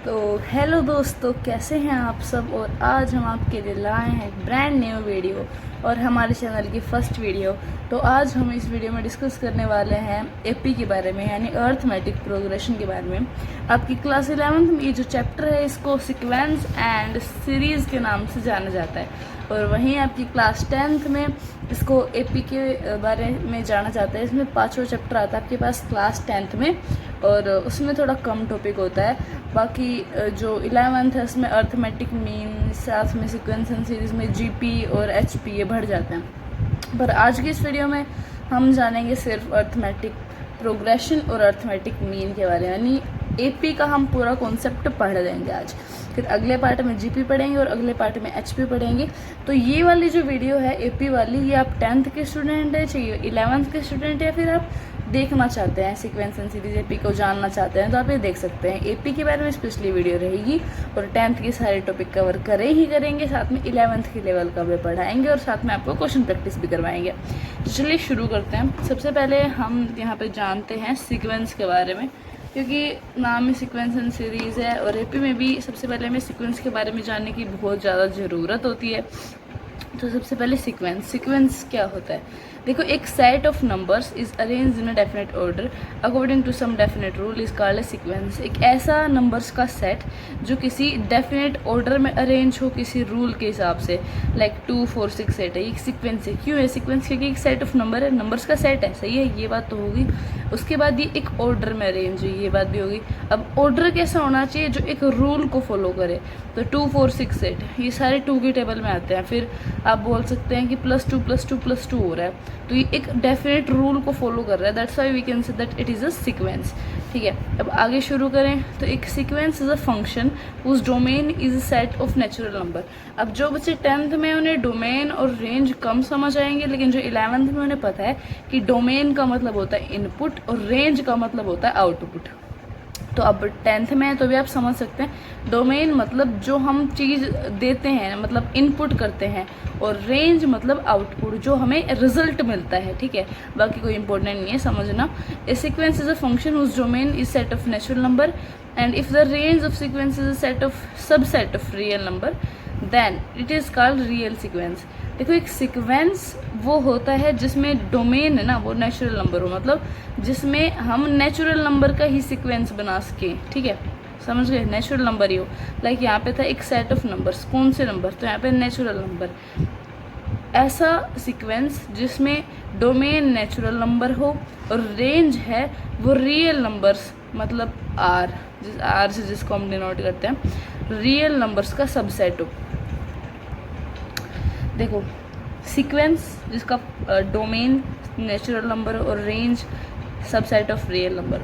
तो हेलो दोस्तों, कैसे हैं आप सब। और आज हम आपके लिए लाए हैं एक ब्रांड न्यू वीडियो और हमारे चैनल की फर्स्ट वीडियो। तो आज हम इस वीडियो में डिस्कस करने वाले हैं एपी के बारे में, यानी अर्थमेटिक प्रोग्रेशन के बारे में। आपकी क्लास 11th में ये जो चैप्टर है इसको सीक्वेंस एंड सीरीज़ के नाम से जाना जाता है, और वहीं आपकी क्लास 10th में इसको एपी के बारे में जाना जाता है। इसमें 5वां चैप्टर आता है आपके पास क्लास 10th में, और उसमें थोड़ा कम टॉपिक होता है। बाकी जो 11th है उसमें अर्थमेटिक मीन, साथ में सीक्वेंस एंड सीरीज़ में जीपी और एचपी ये बढ़ जाते हैं। पर आज की इस वीडियो में हम जानेंगे सिर्फ अर्थमेटिक प्रोग्रेशन और अर्थमेटिक मीन के बारे में, यानी एपी का हम पूरा कॉन्सेप्ट पढ़ लेंगे आज। फिर अगले पार्ट में जीपी पढ़ेंगे और अगले पार्ट में एचपी पढ़ेंगे। तो ये वाली जो वीडियो है एपी वाली, ये आप 10th के स्टूडेंट है, चाहिए 11th के स्टूडेंट, या फिर आप देखना चाहते हैं सीक्वेंस एंड सीरीज एपी को जानना चाहते हैं, तो आप ये देख सकते हैं। एपी के बारे में स्पेशली वीडियो रहेगी और 10th के सारे टॉपिक कवर करेंगे, साथ में 11th के लेवल का भी पढ़ाएंगे और साथ में आपको क्वेश्चन प्रैक्टिस भी करवाएंगे। तो चलिए शुरू करते हैं। सबसे पहले हम यहाँ पे जानते हैं सीक्वेंस के बारे में, क्योंकि नाम में सीक्वेंस एंड सीरीज़ है और एपी में भी सबसे पहले हमें सीक्वेंस के बारे में जानने की बहुत ज़्यादा ज़रूरत होती है। तो सबसे पहले सीक्वेंस क्या होता है। देखो, एक set of numbers is arrange in a definite order according to some definite rule is called a sequence. एक ऐसा नंबर्स का सेट जो किसी डेफिनेट ऑर्डर में अरेंज हो किसी रूल के हिसाब से, लाइक 2 4 6 8 है, ये सीक्वेंस है। क्यों है सीक्वेंस? क्योंकि एक सेट ऑफ नंबर है, नंबर्स का सेट है, सही है, ये बात तो होगी। उसके बाद ये एक ऑर्डर में अरेंज हुई, ये बात भी होगी। अब ऑर्डर कैसा होना चाहिए? जो एक रूल को फॉलो करे। तो 2 4 6 8 ये सारे 2 की टेबल में आते हैं। फिर आप बोल सकते हैं कि +2 हो रहा है, तो ये एक डेफिनेट रूल को फॉलो कर रहा है। That's why we can say that it is a sequence. ठीक है, अब आगे शुरू करें। तो एक सीक्वेंस इज़ अ फंक्शन उस domain is a set of natural number. अब जो बच्चे 10th में उन्हें डोमेन और रेंज कम समझ आएंगे, लेकिन जो 11th में उन्हें पता है कि डोमेन का मतलब होता है इनपुट और रेंज का मतलब होता है आउटपुट। तो अब 10th में है तो भी आप समझ सकते हैं डोमेन मतलब जो हम चीज़ देते हैं, मतलब इनपुट करते हैं, और रेंज मतलब आउटपुट जो हमें रिजल्ट मिलता है। ठीक है, बाकी कोई इंपॉर्टेंट नहीं है, समझना। A sequence is a function whose domain is set of natural number and if the range of sequence is a set of subset of real number then it is called real sequence. देखो, एक sequence वो होता है जिसमें domain है ना वो natural number हो, मतलब जिसमें हम नेचुरल नंबर का ही सीक्वेंस बना सकें। ठीक है, समझ गए, नेचुरल नंबर ही हो। लाइक यहाँ पे था एक सेट ऑफ नंबर्स, कौन से नंबर? तो यहाँ पे नेचुरल नंबर। ऐसा सीक्वेंस जिसमें डोमेन नेचुरल नंबर हो और रेंज है वो रियल नंबर्स, मतलब आर से जिसको हम डिनोट करते हैं, रियल नंबर्स का सबसेट हो। देखो, सीक्वेंस जिसका डोमेन नेचुरल नंबर और range subset of real number.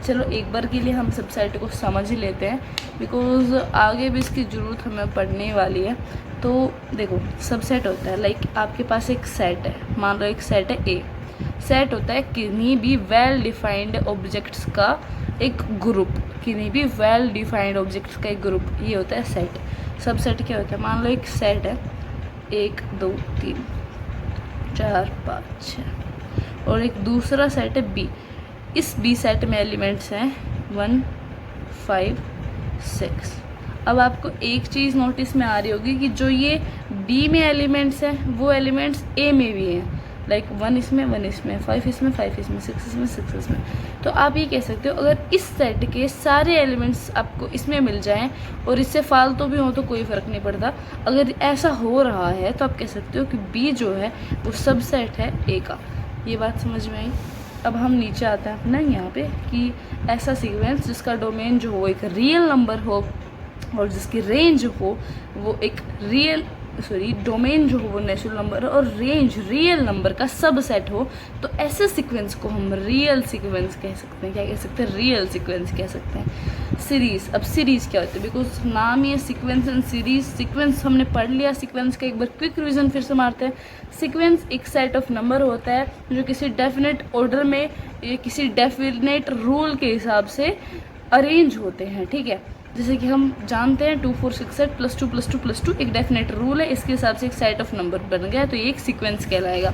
चलो एक बार के लिए हम सबसेट को समझ ही लेते हैं, बिकॉज आगे भी इसकी ज़रूरत हमें पड़ने वाली है। तो देखो, सबसेट होता है लाइक आपके पास एक सेट है, मान लो एक सेट है ए। सेट होता है किन्हीं भी वेल डिफाइंड ऑब्जेक्ट्स का एक ग्रुप, किन्हीं भी वेल डिफाइंड ऑब्जेक्ट्स का एक ग्रुप, ये होता है सेट। सबसेट क्या होता है? मान लो एक सेट है 1 2 3 4 5 6 और एक दूसरा सेट है बी। इस बी सेट में एलिमेंट्स हैं 1 5 6। अब आपको एक चीज़ नोटिस में आ रही होगी कि जो ये बी में एलिमेंट्स हैं वो एलिमेंट्स ए में भी हैं, लाइक 1 इसमें 1 इसमें 5 इसमें 5 इसमें 6 इसमें 6 इसमें। तो आप ये कह सकते हो अगर इस सेट के सारे एलिमेंट्स आपको इसमें मिल जाएं और इससे फालतू भी हो तो कोई फ़र्क नहीं पड़ता। अगर ऐसा हो रहा है तो आप कह सकते हो कि बी जो है वो सबसेट है ए का। ये बात समझ में आई? अब हम नीचे आते हैं अपना यहाँ पे कि ऐसा सीक्वेंस जिसका डोमेन जो हो एक रियल नंबर हो और जिसकी रेंज हो वो एक डोमेन जो हो वो नेचुरल नंबर और रेंज रियल नंबर का सबसेट हो, तो ऐसे सीक्वेंस को हम रियल सीक्वेंस कह सकते हैं। क्या कह सकते हैं? रियल सीक्वेंस कह सकते हैं। सीरीज़, अब सीरीज़ क्या होती है? बिकॉज नाम ही है सीक्वेंस एंड सीरीज। सीक्वेंस हमने पढ़ लिया, सीक्वेंस का एक बार क्विक रिवीजन फिर से मारते हैं। सीक्वेंस एक सेट ऑफ नंबर होता है जो किसी डेफिनेट ऑर्डर में या किसी डेफिनेट रूल के हिसाब से अरेंज होते हैं। ठीक है, जैसे कि हम जानते हैं 2 4 6 8 +2 +2 +2 एक डेफिनेट रूल है, इसके हिसाब से एक सेट ऑफ नंबर बन गया, तो ये एक सीक्वेंस कहलाएगा।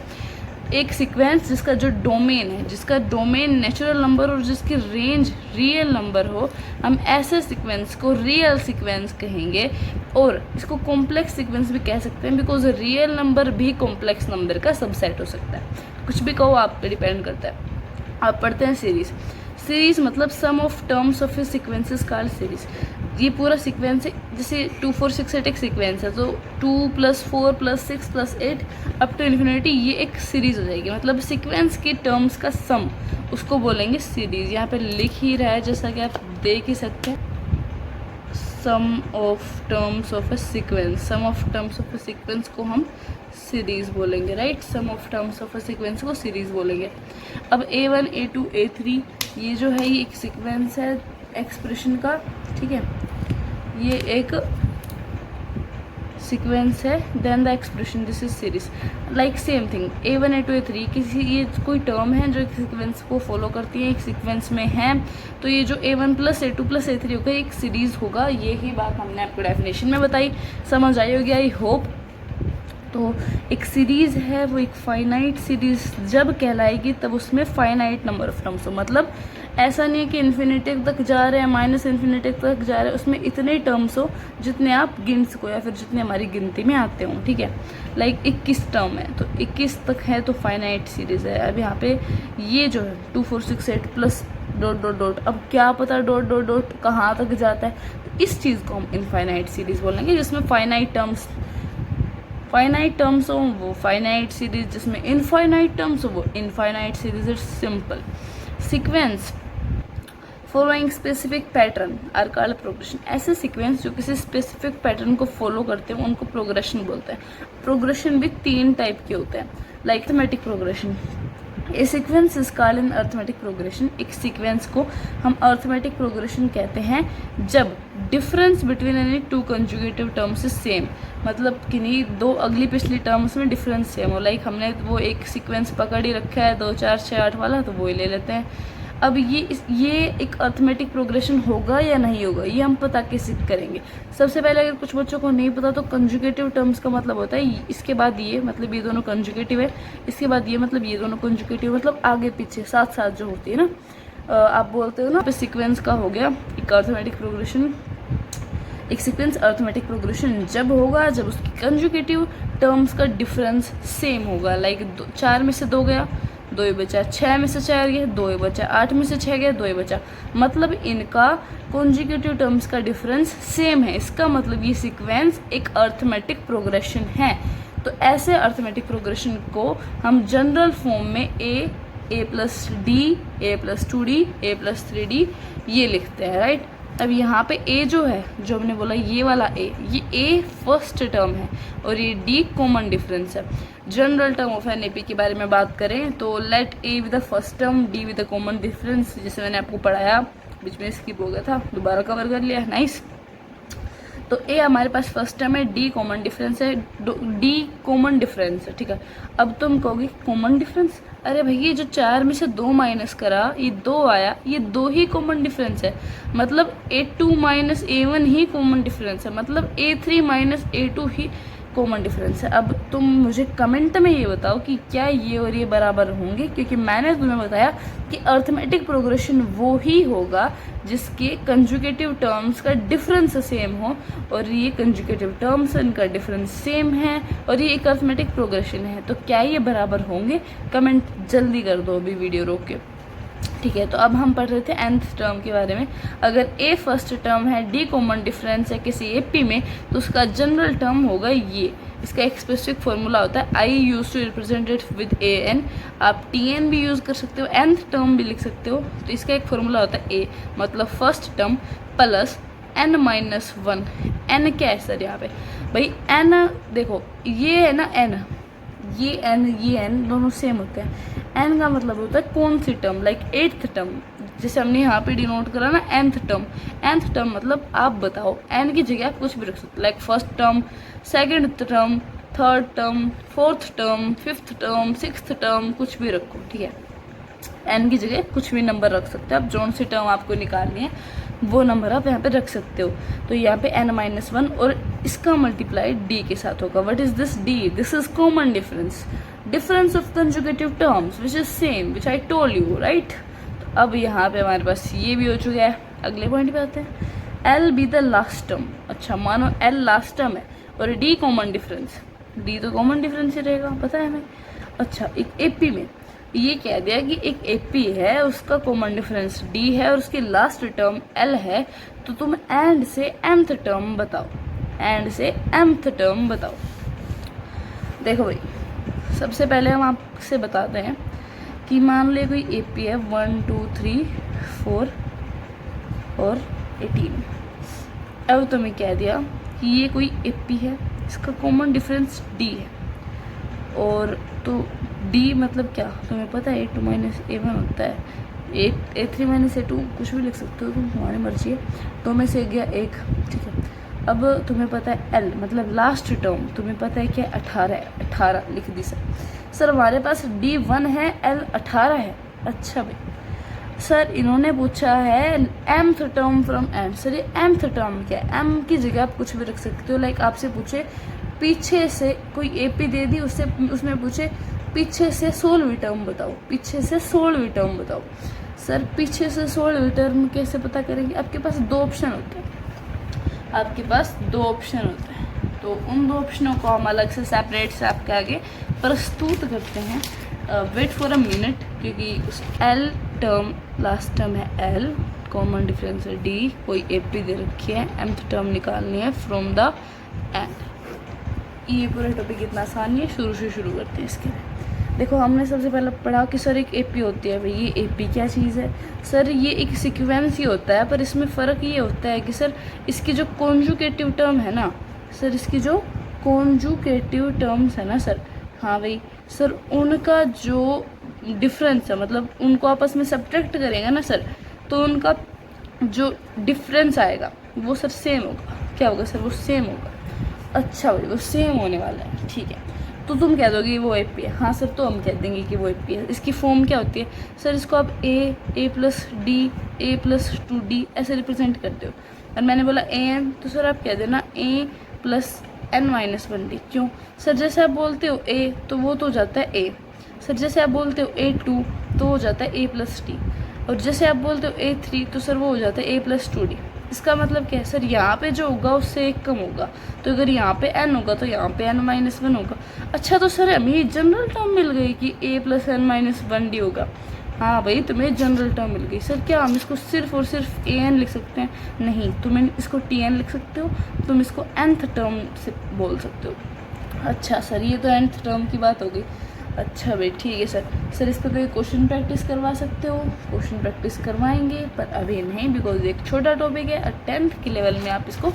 एक सीक्वेंस जिसका जो डोमेन है, जिसका डोमेन नेचुरल नंबर और जिसकी रेंज रियल नंबर हो, हम ऐसे सीक्वेंस को रियल सीक्वेंस कहेंगे। और इसको कॉम्प्लेक्स सीक्वेंस भी कह सकते हैं, बिकॉज रियल नंबर भी कॉम्प्लेक्स नंबर का सबसेट हो सकता है। कुछ भी कहो, आप पे डिपेंड करता है। आप पढ़ते हैं सीरीज मतलब sum of terms of a sequences called series. ये पूरा सीक्वेंस है, जैसे 2 4 6 8 एक सीक्वेंस है, तो 2 + 4 + 6 + 8 अप टू इन्फिनिटी, ये एक सीरीज़ हो जाएगी। मतलब सीक्वेंस की टर्म्स का सम, उसको बोलेंगे सीरीज़। यहाँ पे लिख ही रहा है, जैसा कि आप देख ही सकते हैं, sum of terms of a sequence. Sum of terms of a sequence को हम सीरीज़ बोलेंगे, right. Sum of terms of a sequence को सीरीज़ बोलेंगे। अब A1 A2 A3 ये जो है, ये एक सीक्वेंस है एक्सप्रेशन का, ठीक है। ये एक सीक्वेंस है, then the expression, this is series. Like same thing, A1 A2 A3 किसी, ये कोई टर्म है जो एक सीक्वेंस को फॉलो करती है, एक सीक्वेंस में है, तो ये जो A1 + A2 + A3 होगा, एक सीरीज़ होगा। यही बात हमने आपको डेफिनेशन में बताई, समझ आई होगी आई होप। तो एक सीरीज़ है, वो एक फाइनाइट सीरीज़ जब कहलाएगी तब उसमें फाइनाइट नंबर ऑफ टर्म्स हो। मतलब ऐसा नहीं है कि इन्फिनिटी तक जा रहे हैं, -इन्फिनिटी तक जा रहे हैं, उसमें इतने टर्म्स हो जितने आप गिन सको या फिर जितने हमारी गिनती में आते हों, ठीक है। लाइक 21 टर्म है, तो 21 तक है तो फाइनाइट सीरीज़ है। अब यहाँ पे ये जो है 2 4 6 8 प्लस ... अब क्या पता ... कहाँ तक जाता है, तो इस चीज़ को हम इनफाइनाइट सीरीज़ बोलेंगे, जिसमें फाइनाइट टर्म्स हो वो फाइनाइट सीरीज, जिसमें इनफाइनाइट टर्म्स हो वो infinite series. Its simple. Sequence following specific pattern are called progression. ऐसे सीक्वेंस जो किसी स्पेसिफिक पैटर्न को फॉलो करते हैं उनको प्रोग्रेशन बोलते हैं। प्रोग्रेशन भी 3 टाइप के होते हैं, like arithmetic progression. A sequence is called an arithmetic progression. एक सीक्वेंस को हम अरिथमेटिक प्रोग्रेशन कहते हैं जब difference between any 2 conjugative terms is same. मतलब किन्हीं 2 अगली पिछली टर्म्स में डिफरेंस सेम हो। लाइक हमने वो एक सीक्वेंस पकड़ ही रखा है 2 4 6 8 वाला, तो वो ही ले लेते हैं। अब ये एक अरिथमेटिक प्रोग्रेशन होगा या नहीं होगा, ये हम पता कैसे करेंगे। सबसे पहले अगर कुछ बच्चों को नहीं पता तो कंजुगेटिव टर्म्स का मतलब होता है इसके बाद ये, मतलब ये दोनों कंजुगेटिव है, इसके बाद ये, मतलब ये दोनों कंजुगेटिव, मतलब आगे पीछे साथ साथ जो होती है ना, आप बोलते हो ना, पे सीक्वेंस का हो गया एक अरिथमेटिक प्रोग्रेशन। एक सीक्वेंस अरिथमेटिक प्रोग्रेशन जब होगा जब उसकी कंजुगेटिव टर्म्स का डिफरेंस सेम होगा। लाइक 4 में से 2 गया, 2 ही बचा, 6 में से 4 गया, 2 ही बचा, 8 में से 6 गया, 2 ही बचा। मतलब इनका कंजुगेटिव टर्म्स का डिफरेंस सेम है। इसका मतलब ये सीक्वेंस एक अरिथमेटिक प्रोग्रेशन है। तो ऐसे अरिथमेटिक प्रोग्रेशन को हम जनरल फॉर्म में A + D, A + 2D, A + 3D ये लिखते हैं, राइट। अब यहाँ पे A जो है, जो हमने बोला ये वाला A, ये A फर्स्ट टर्म है और ये D कॉमन डिफरेंस है। General term of an AP के बारे में बात करें तो let A with the first term, D with the common difference, जैसे मैंने आपको पढ़ाया, बीच में स्किप हो गया था, दोबारा कवर कर लिया, नाइस। तो A हमारे पास फर्स्ट टर्म है, D कॉमन डिफरेंस है, D कॉमन डिफरेंस है, ठीक है। अब तुम कहोगे कॉमन डिफरेंस, अरे भैया ये जो 4 में से 2 माइनस करा, ये 2 आया, ये 2 ही कॉमन डिफरेंस है। मतलब A2 - A1 ही कॉमन डिफरेंस है, मतलब A3 - A2 ही कॉमन डिफरेंस है। अब तुम मुझे कमेंट में ये बताओ कि क्या ये और ये बराबर होंगे, क्योंकि मैंने तुम्हें बताया कि अरिथमेटिक प्रोग्रेशन वो ही होगा जिसके कंजुगेटिव टर्म्स का डिफरेंस सेम हो, और ये कंजुगेटिव टर्म्स इनका डिफरेंस सेम है और ये एक अरिथमेटिक प्रोग्रेशन है। तो क्या ये बराबर होंगे? कमेंट जल्दी कर दो अभी वीडियो रोक के, ठीक है। तो अब हम पढ़ रहे थे nth टर्म के बारे में। अगर A फर्स्ट टर्म है, D कॉमन डिफरेंस है किसी AP में, तो उसका जनरल टर्म होगा ये। इसका एक स्पेसिफिक फॉर्मूला होता है, I use to represent it with AN। आप TN भी यूज़ कर सकते हो, nth टर्म भी लिख सकते हो। तो इसका एक फॉर्मूला होता है A मतलब first term plus N - 1। N क्या है सर यहाँ पे? भाई N देखो, ये है ना N, ये N दोनों सेम होते हैं। N का मतलब होता है कौन सी टर्म, लाइक 8th टर्म, जैसे हमने यहाँ पे डिनोट करा ना nth टर्म। nth टर्म मतलब आप बताओ, N की जगह आप कुछ भी रख सकते हो, like first term, second term, third term, fourth term, fifth term, sixth term, कुछ भी रखो, ठीक है। N की जगह कुछ भी नंबर रख सकते हो आप, जोन सी टर्म आपको निकालनी है वो नंबर आप यहाँ पे रख सकते हो। तो यहाँ पे N - 1 और इसका मल्टीप्लाई D के साथ होगा। What is this D? This is common difference. Difference of conjugative terms which is same which I told you right. तो अब यहाँ पे हमारे पास ये भी हो चुका है। अगले पॉइंट पे आते हैं, L be the last term. अच्छा मानो एल लास्ट टर्म है और डी कॉमन डिफरेंस, डी तो कॉमन डिफरेंस ही रहेगा, पता है हमें। अच्छा एक एपी में ये कह दिया कि एक एपी है उसका कॉमन डिफरेंस डी है और उसकी लास्ट टर्म एल है, तो तुम एंड से एमथ टर्म बताओ, एंड से एमथ टर्म बताओ। देखो भाई सबसे पहले हम आपसे बताते हैं कि मान लो कोई एपी है 1 2 3 4 और 18। अब तुम्हें कह दिया कि ये कोई एपी है, इसका कॉमन डिफरेंस डी है, और तो डी मतलब क्या तुम्हें पता है, A2 माइनस A1 होता है, A3 माइनस A2 कुछ भी लिख सकते हो तुम, तुम्हारी मर्जी है। तो में से गया एक, ठीक है। अब तुम्हें पता है L मतलब लास्ट टर्म तुम्हें पता है क्या 18 है, 18 लिख दी सर हमारे पास D1 है, L 18 है। अच्छा भाई सर इन्होंने पूछा है mth term from and. Sir ये mth टर्म क्या है, m की जगह आप कुछ भी रख सकते हो। लाइक आपसे पूछे पीछे से कोई एपी दे दी, उसमें पूछे पीछे से 16वीं टर्म बताओ, पीछे से 16वीं टर्म बताओ। सर पीछे से 16वीं टर्म कैसे पता करेंगे, आपके पास दो ऑप्शन होते हैं, आपके पास दो ऑप्शन होते हैं, तो उन दो ऑप्शनों को हम अलग से सेपरेट से आपके आगे प्रस्तुत करते हैं। वेट फॉर अ मिनट, क्योंकि उस एल टर्म लास्ट टर्म है एल, कॉमन डिफरेंस है डी, कोई एपी दे रखी है, एमथ टर्म निकालनी है फ्रॉम द एंड। ये पूरा टॉपिक इतना आसान है, शुरू से शुरू करते हैं इसके लिए। देखो हमने सबसे पहले पढ़ा कि सर एक एपी होती है। भाई ये एपी क्या चीज़ है, सर ये एक सीक्वेंस ही होता है, पर इसमें फ़र्क ये होता है कि सर इसकी जो कॉन्जुगेटिव टर्म है ना सर, इसकी जो कॉन्जुगेटिव टर्म्स है ना सर, हाँ भाई सर उनका जो डिफरेंस है मतलब उनको आपस में सब्ट्रैक्ट करेंगे ना सर, तो उनका जो डिफरेंस आएगा वो सर सेम होगा। क्या होगा सर, वो सेम होगा। अच्छा भाई वो सेम होने वाला है, ठीक है। तो तुम कह दोगे वो एपी है, हाँ सर तो हम कह देंगे कि वो एपी है। इसकी फॉर्म क्या होती है सर, इसको आप ए प्लस डी, ए प्लस 2D ऐसे रिप्रेजेंट करते हो। और मैंने बोला एन, तो सर आप कह देना ए प्लस n माइनस 1D। क्यों सर, जैसे आप बोलते हो ए तो वो तो हो जाता है ए, सर जैसे आप बोलते हो A2 तो हो जाता है A प्लस टी, और जैसे आप बोलते हो A3 तो सर वो हो जाता है A प्लस 2D। इसका मतलब क्या है सर, यहाँ पे जो होगा उससे एक कम होगा, तो अगर यहाँ पे n होगा तो यहाँ पे n माइनस 1 होगा। अच्छा तो सर हमें ये जनरल टर्म मिल गई कि a plus n minus 1D होगा। हाँ भाई तुम्हें जनरल टर्म मिल गई। सर क्या हम इसको सिर्फ और सिर्फ an लिख सकते हैं, नहीं, तुम इसको tn लिख सकते हो, तुम इसको nth टर्म से बोल सकते हो। अच्छा सर ये तो nth टर्म की बात हो गई। अच्छा भाई ठीक है सर इस पर कोई क्वेश्चन प्रैक्टिस करवा सकते हो, क्वेश्चन प्रैक्टिस करवाएंगे पर अभी नहीं, बिकॉज एक छोटा टॉपिक है, 10th के लेवल में आप इसको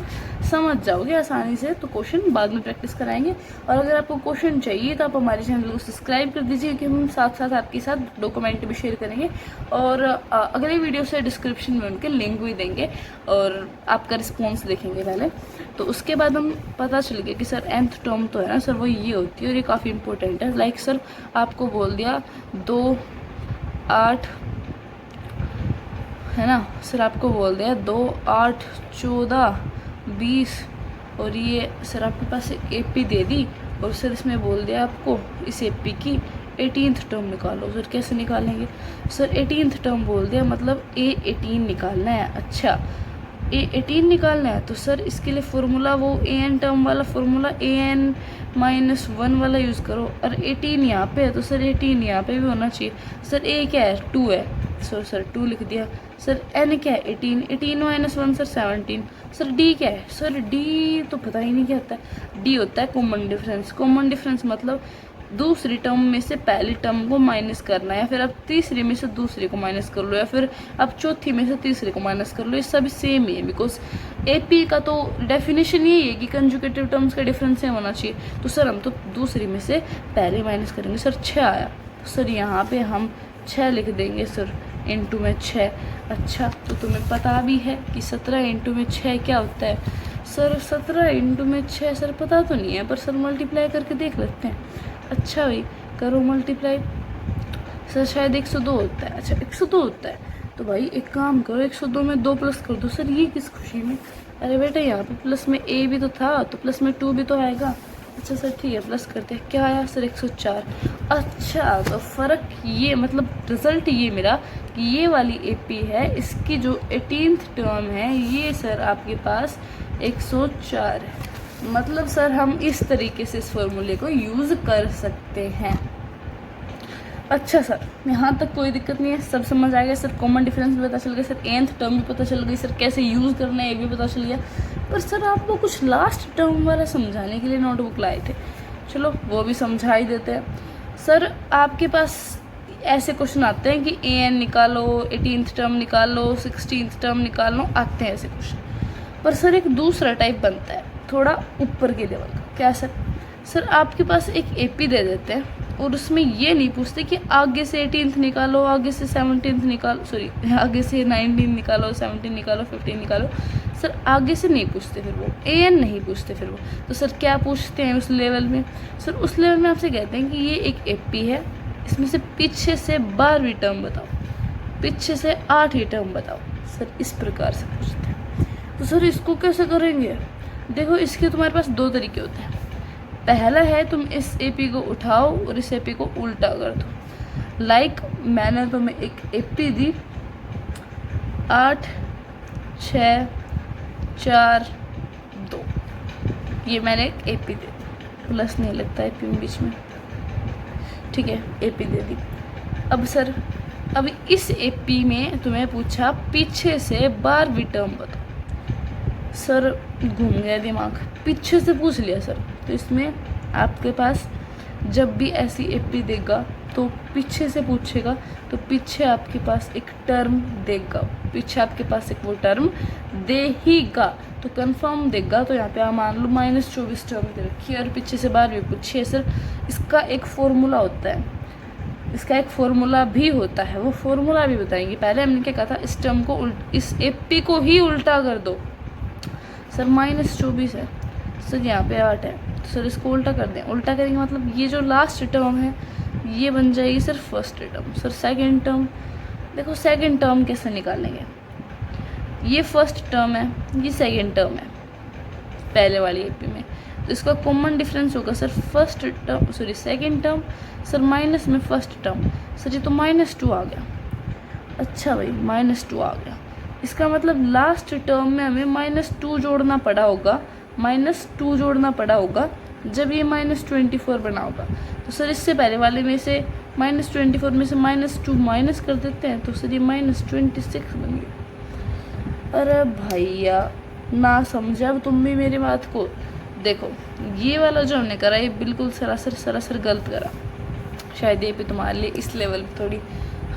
समझ जाओगे आसानी से, तो क्वेश्चन बाद में प्रैक्टिस कराएंगे। और अगर आपको क्वेश्चन चाहिए तो आप हमारे चैनल को सब्सक्राइब कर दीजिए, क्योंकि हम साथ साथ आपके साथ डॉक्यूमेंट भी शेयर करेंगे, और अगले वीडियो से डिस्क्रिप्शन में उनके लिंक भी देंगे, और आपका रिस्पॉन्स देखेंगे पहले, तो उसके बाद हम पता चल गया कि सर nth टर्म तो है ना सर वो ये होती है, और ये काफ़ी इंपॉर्टेंट है। लाइक सर आपको बोल दिया 2 8 है ना सर, आपको बोल दिया 2 8 14 20, और ये सर आपके पास एक एपी दे दी, और सर इसमें बोल दिया आपको इस एपी की 18th टर्म निकालो। सर कैसे निकालेंगे सर, 18th टर्म बोल दिया मतलब A18 निकालना है। अच्छा A18 निकालना है, तो सर इसके लिए फॉर्मूला वो an टर्म वाला फॉर्मूला an माइनस 1 वाला यूज़ करो, और 18 यहाँ पे है तो सर 18 यहाँ पे भी होना चाहिए। सर a क्या है 2 है, सर 2 लिख दिया। सर n क्या है 18 माइनस 1 सर 17। सर d क्या है सर, d तो पता ही नहीं क्या होता है, d होता है कॉमन डिफरेंस। कॉमन डिफरेंस मतलब दूसरी टर्म में से पहली टर्म को माइनस करना, या फिर आप तीसरी में से दूसरी को माइनस कर लो, या फिर आप चौथी में से तीसरी को माइनस कर लो, ये सब सेम ही है। बिकॉज एपी का तो डेफिनेशन यही है कि कंजुगेटिव टर्म्स का डिफरेंस सेम होना चाहिए। तो सर हम तो दूसरी में से पहले माइनस करेंगे। सर 6 आया, सर यहाँ पे हम 6 लिख देंगे सर, इंटू में 6। अच्छा तो तुम्हें पता भी है कि 17 इंटू में 6 क्या होता है सर, 17 इंटू में 6 सर पता तो नहीं है, पर सर मल्टीप्लाई करके देख लेते हैं। अच्छा भाई करो मल्टीप्लाई, सर शायद 102 होता है। अच्छा 102 होता है, तो भाई एक काम करो 102 में 2 प्लस कर दो। सर ये किस खुशी में, अरे बेटा यहाँ पे प्लस में a भी तो था, तो प्लस में 2 भी तो आएगा। अच्छा सर ठीक है प्लस करते हैं, क्या आया सर 104। अच्छा, तो फ़र्क ये मतलब रिज़ल्ट ये मिला कि ये वाली एपी है, इसकी जो 18th टर्म है ये सर आपके पास 104 है। मतलब सर हम इस तरीके से इस फॉर्मूले को यूज़ कर सकते हैं। अच्छा सर, यहाँ तक कोई दिक्कत नहीं है, सब समझ आ गया सर। कॉमन डिफरेंस भी पता चल गया सर, nth टर्म भी पता चल गई सर, कैसे यूज़ करना है ये भी पता चल गया। पर सर आपको कुछ लास्ट टर्म वाला समझाने के लिए नोटबुक लाए थे, चलो वो भी समझा ही देते हैं। सर आपके पास ऐसे क्वेश्चन आते हैं कि an निकालो, 18th टर्म निकालो, 16th टर्म निकालो, आते हैं ऐसे क्वेश्चन। पर सर एक दूसरा टाइप बनता है थोड़ा ऊपर के लेवल का। क्या सर? सर आपके पास एक एपी दे देते हैं और उसमें ये नहीं पूछते कि आगे से 18th निकालो, आगे से 17th निकालो, सॉरी आगे से 19 निकालो, 17 निकालो, 15 निकालो। सर आगे से नहीं पूछते, फिर वो an नहीं पूछते फिर वो। तो सर क्या पूछते हैं उस लेवल में? सर उस लेवल में आपसे कहते हैं कि ये एक एपी है, इसमें से पीछे से 12वीं टर्म बताओ, पीछे से 8वीं टर्म बताओ। सर इस प्रकार से पूछते हैं। तो सर इसको कैसे करेंगे? देखो इसके तुम्हारे पास दो तरीके होते हैं। पहला है तुम इस एपी को उठाओ और इस एपी को उल्टा कर दो। लाइक मैंने तुम्हें एक एपी दी 8 6 4 2, ये मैंने एक एपी दे दी, प्लस नहीं लगता एपी में बीच में, ठीक है, एपी दे दी। अब सर अब इस एपी में तुम्हें पूछा पीछे से 12वीं टर्म बताओ। सर घूम गया दिमाग, पीछे से पूछ लिया सर। तो इसमें आपके पास जब भी ऐसी एपी देगा तो पीछे से पूछेगा, तो पीछे आपके पास एक टर्म देगा, पीछे आपके पास एक वो टर्म देगा, तो कंफर्म देगा। तो यहाँ पे आप मान लो -24 टर्म दे रखी है और पीछे से 12वीं पूछिए। सर इसका एक फॉर्मूला होता है, इसका एक फॉर्मूला भी होता है, वो फॉर्मूला भी बताएंगे। पहले हमने क्या कहा था, इस टर्म को इस एपी को ही उल्टा कर दो। सर -24 है, सर यहाँ पे 8 है, तो सर इसको उल्टा कर दें। उल्टा करेंगे मतलब ये जो लास्ट टर्म है ये बन जाएगी sir first term. Sir second term, देखो सेकंड टर्म कैसे निकालेंगे, ये फर्स्ट टर्म है, ये सेकंड टर्म है पहले वाली एपी में, तो इसका कॉमन डिफरेंस होगा sir first term, sorry second term, sir minus में फर्स्ट टर्म। सर ये तो -2 आ गया। अच्छा भाई -2 आ गया, इसका मतलब लास्ट टर्म में हमें -2 जोड़ना पड़ा होगा, -2 जोड़ना पड़ा होगा जब ये -24 बना होगा। तो सर इससे पहले वाले में से -24 में से -2 माइनस कर देते हैं, तो सर ये -26 बन गया। अरे भैया ना समझा अब तुम भी मेरी बात को। देखो ये वाला जो हमने करा ये बिल्कुल सरासर गलत करा। शायद ये पे तुम्हारे लिए इस लेवल पे थोड़ी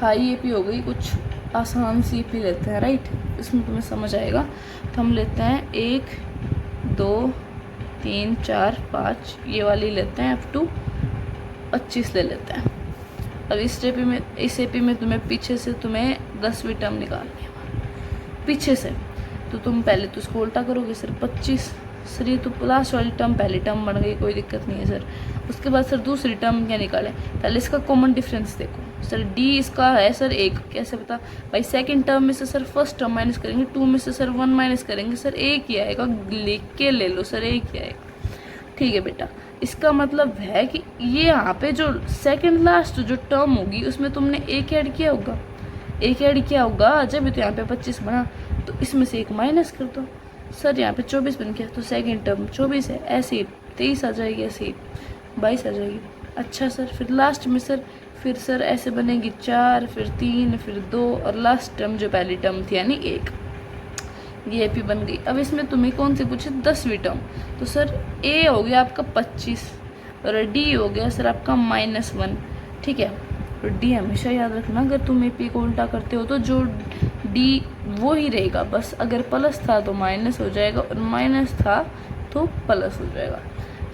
हाई एपी हो गई, कुछ आसान सी एपी लेते हैं, राइट, इसमें तुम्हें समझ आएगा। तो हम लेते हैं 1 2 3 4 5, ये वाली लेते हैं अप टू 25 ले लेते हैं। अब इस एपी में तुम्हें पीछे से तुम्हें 10वीं टर्म निकालनी है पीछे से, तो तुम पहले तो इसको उल्टा करोगे सर 25। सर ये तो लास्ट वाली टर्म पहली टर्म बन गई, कोई दिक्कत नहीं है सर। उसके बाद सर दूसरी टर्म क्या निकालें, पहले इसका कॉमन डिफरेंस देखो। सर डी इसका है सर 1, कैसे पता भाई, सेकंड टर्म में से सर फर्स्ट टर्म माइनस करेंगे, 2 में से सर 1 माइनस करेंगे, सर 1 ही आएगा, लिख के ले लो सर 1 ही आएगा। ठीक है बेटा, इसका मतलब है कि ये यहाँ पे जो सेकंड लास्ट जो टर्म होगी उसमें तुमने 1 ऐड किया होगा, 1 ऐड किया होगा, जब तो यहाँ पे 25 बना, तो इसमें से 1 माइनस कर दो। सर यहाँ पे 24 बन गया, तो सेकंड टर्म 24 है, ऐसे ही 23 आ जाएगी, ऐसे ही 22 आ जाएगी। अच्छा सर, फिर लास्ट में सर फिर सर ऐसे बनेगी 4, फिर 3, फिर 2 और लास्ट टर्म जो पहली टर्म थी यानी 1, ये एपी बन गई। अब इसमें तुम्हें कौन सी पूछे, 10वीं टर्म, तो सर ए हो गया आपका 25 और डी हो गया सर आपका -1। ठीक है, तो डी हमेशा याद रखना, अगर तुम एपी को उल्टा करते हो तो जो डी वो ही रहेगा, बस अगर प्लस था तो माइनस हो जाएगा और माइनस था तो प्लस हो जाएगा।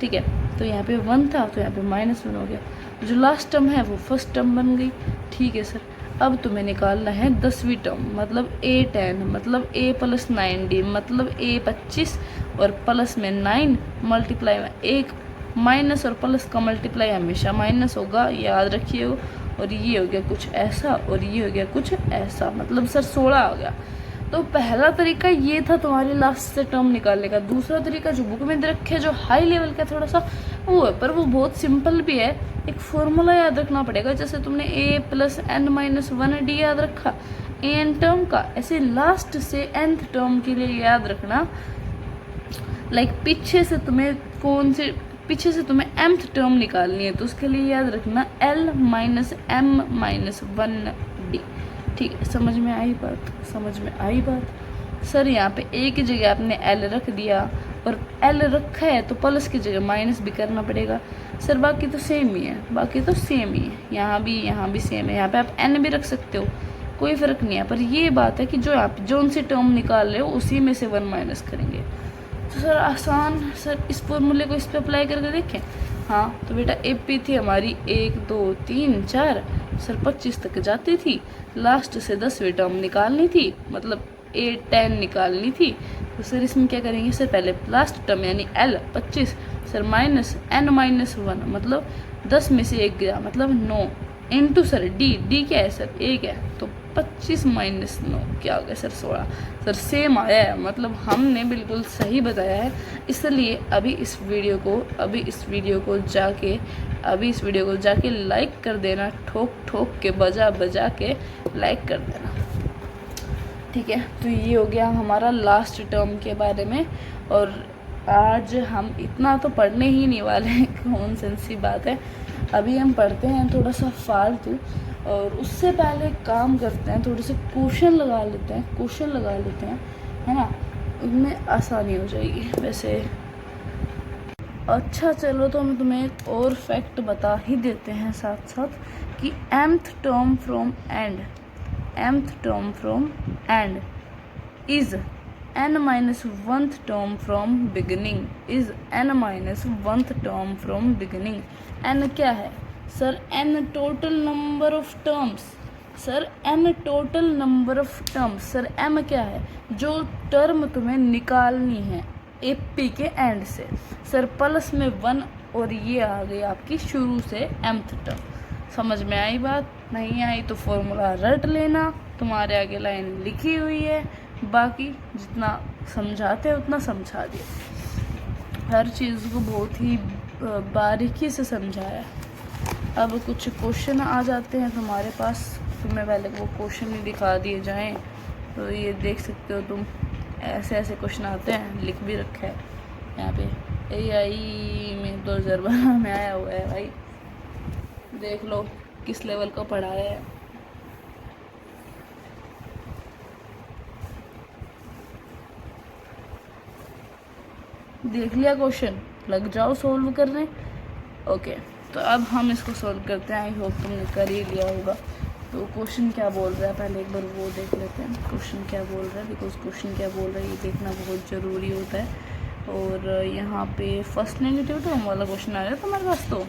ठीक है, तो यहाँ पे 1 था तो यहाँ पे -1 हो गया, जो लास्ट टर्म है वो फर्स्ट टर्म बन गई। ठीक है सर, अब तुम्हें निकालना है 10वीं टर्म, मतलब A10, मतलब A + 9D, मतलब A 25 और प्लस में 9 मल्टीप्लाई में 1, माइनस और प्लस का मल्टीप्लाई हमेशा माइनस होगा, याद रखिए। और ये हो गया कुछ ऐसा और ये हो गया कुछ ऐसा, मतलब सर 16 आ गया। तो पहला तरीका ये था तुम्हारे लास्ट से टर्म निकालने का। दूसरा तरीका जो बुक में दे रखे है, जो हाई लेवल का थोड़ा सा वो है, पर वो बहुत सिंपल भी है। एक फॉर्मूला याद रखना पड़ेगा। जैसे तुमने a+n-1d याद रखा an टर्म का, ऐसे लास्ट से nth टर्म के लिए याद रखना। लाइक पीछे से तुम्हें mth टर्म निकालनी है, तो उसके लिए याद रखना l-m-1d। ठीक है, समझ में आई बात। सर यहाँ पे a की जगह आपने l रख दिया, और l रखा है तो प्लस की जगह माइनस भी करना पड़ेगा। सर बाकी तो सेम ही है, यहाँ भी सेम है। यहाँ पे आप n भी रख सकते हो, कोई फ़र्क नहीं है। पर ये बात है कि जो आप जोन से टर्म निकाल रहे हो उसी में से 1 माइनस करेंगे। तो सर आसान, सर इस फॉर्मूले को इस पे अप्लाई करके देखें। हाँ तो बेटा AP थी हमारी 1 2 3 4, सर 25 तक जाती थी। लास्ट से 10वीं टर्म निकालनी थी, मतलब A10 निकालनी थी। तो सर इसमें क्या करेंगे, सर पहले लास्ट टर्म यानी L 25, सर माइनस n-1, मतलब 10 में से 1 गया, मतलब 9 इंटू सर D क्या है सर 1 है, तो 25 माइनस 9 क्या हो गया सर 16। सर सेम आया है, मतलब हमने बिल्कुल सही बताया है। इसलिए अभी इस वीडियो को जाके लाइक कर देना, ठोक के बजा के लाइक कर देना। ठीक है, तो ये हो गया हमारा लास्ट टर्म के बारे में। और आज हम इतना तो पढ़ने ही नहीं वाले हैं, कौन सेंस की बात है। अभी हम पढ़ते हैं थोड़ा सा फालतू, और उससे पहले काम करते हैं, थोड़े से क्वेश्चन लगा लेते हैं, है ना, उनमें आसानी हो जाएगी वैसे। अच्छा चलो, तो हम तुम्हें एक और फैक्ट बता ही देते हैं साथ साथ कि mth term from and is n-1th term from beginning, n क्या है sir, n total number of terms. Sir m क्या है, जो टर्म तुम्हें निकालनी है AP के एंड से। सर प्लस में 1, और ये आ गई आपकी शुरू से mth टर्म। समझ में आई बात? नहीं आई तो फॉर्मूला रट लेना, तुम्हारे आगे लाइन लिखी हुई है। बाकी जितना समझाते हैं उतना समझा दिया, हर चीज़ को बहुत ही बारीकी से समझाया। अब कुछ क्वेश्चन आ जाते हैं तुम्हारे पास, तुम्हें पहले वो क्वेश्चन ही दिखा दिए जाएं। तो ये देख सकते हो तुम, ऐसे क्वेश्चन आते हैं, लिख भी रखा है यहाँ पे। AI में 2012 में आया हुआ है भाई, देख लो किस लेवल का पढ़ाया है। देख लिया क्वेश्चन, लग जाओ सोल्व करने। ओके, तो अब हम इसको सोल्व करते हैं। आई होप तुमने कर ही लिया होगा। तो क्वेश्चन क्या बोल रहा है पहले एक बार वो देख लेते हैं। क्वेश्चन क्या बोल रहा है, बिकॉज क्वेश्चन क्या बोल रहा है ये देखना बहुत ज़रूरी होता है। और यहाँ पे फर्स्ट नेगेटिव टर्म वाला क्वेश्चन आ रहा है तुम्हारे पास, तो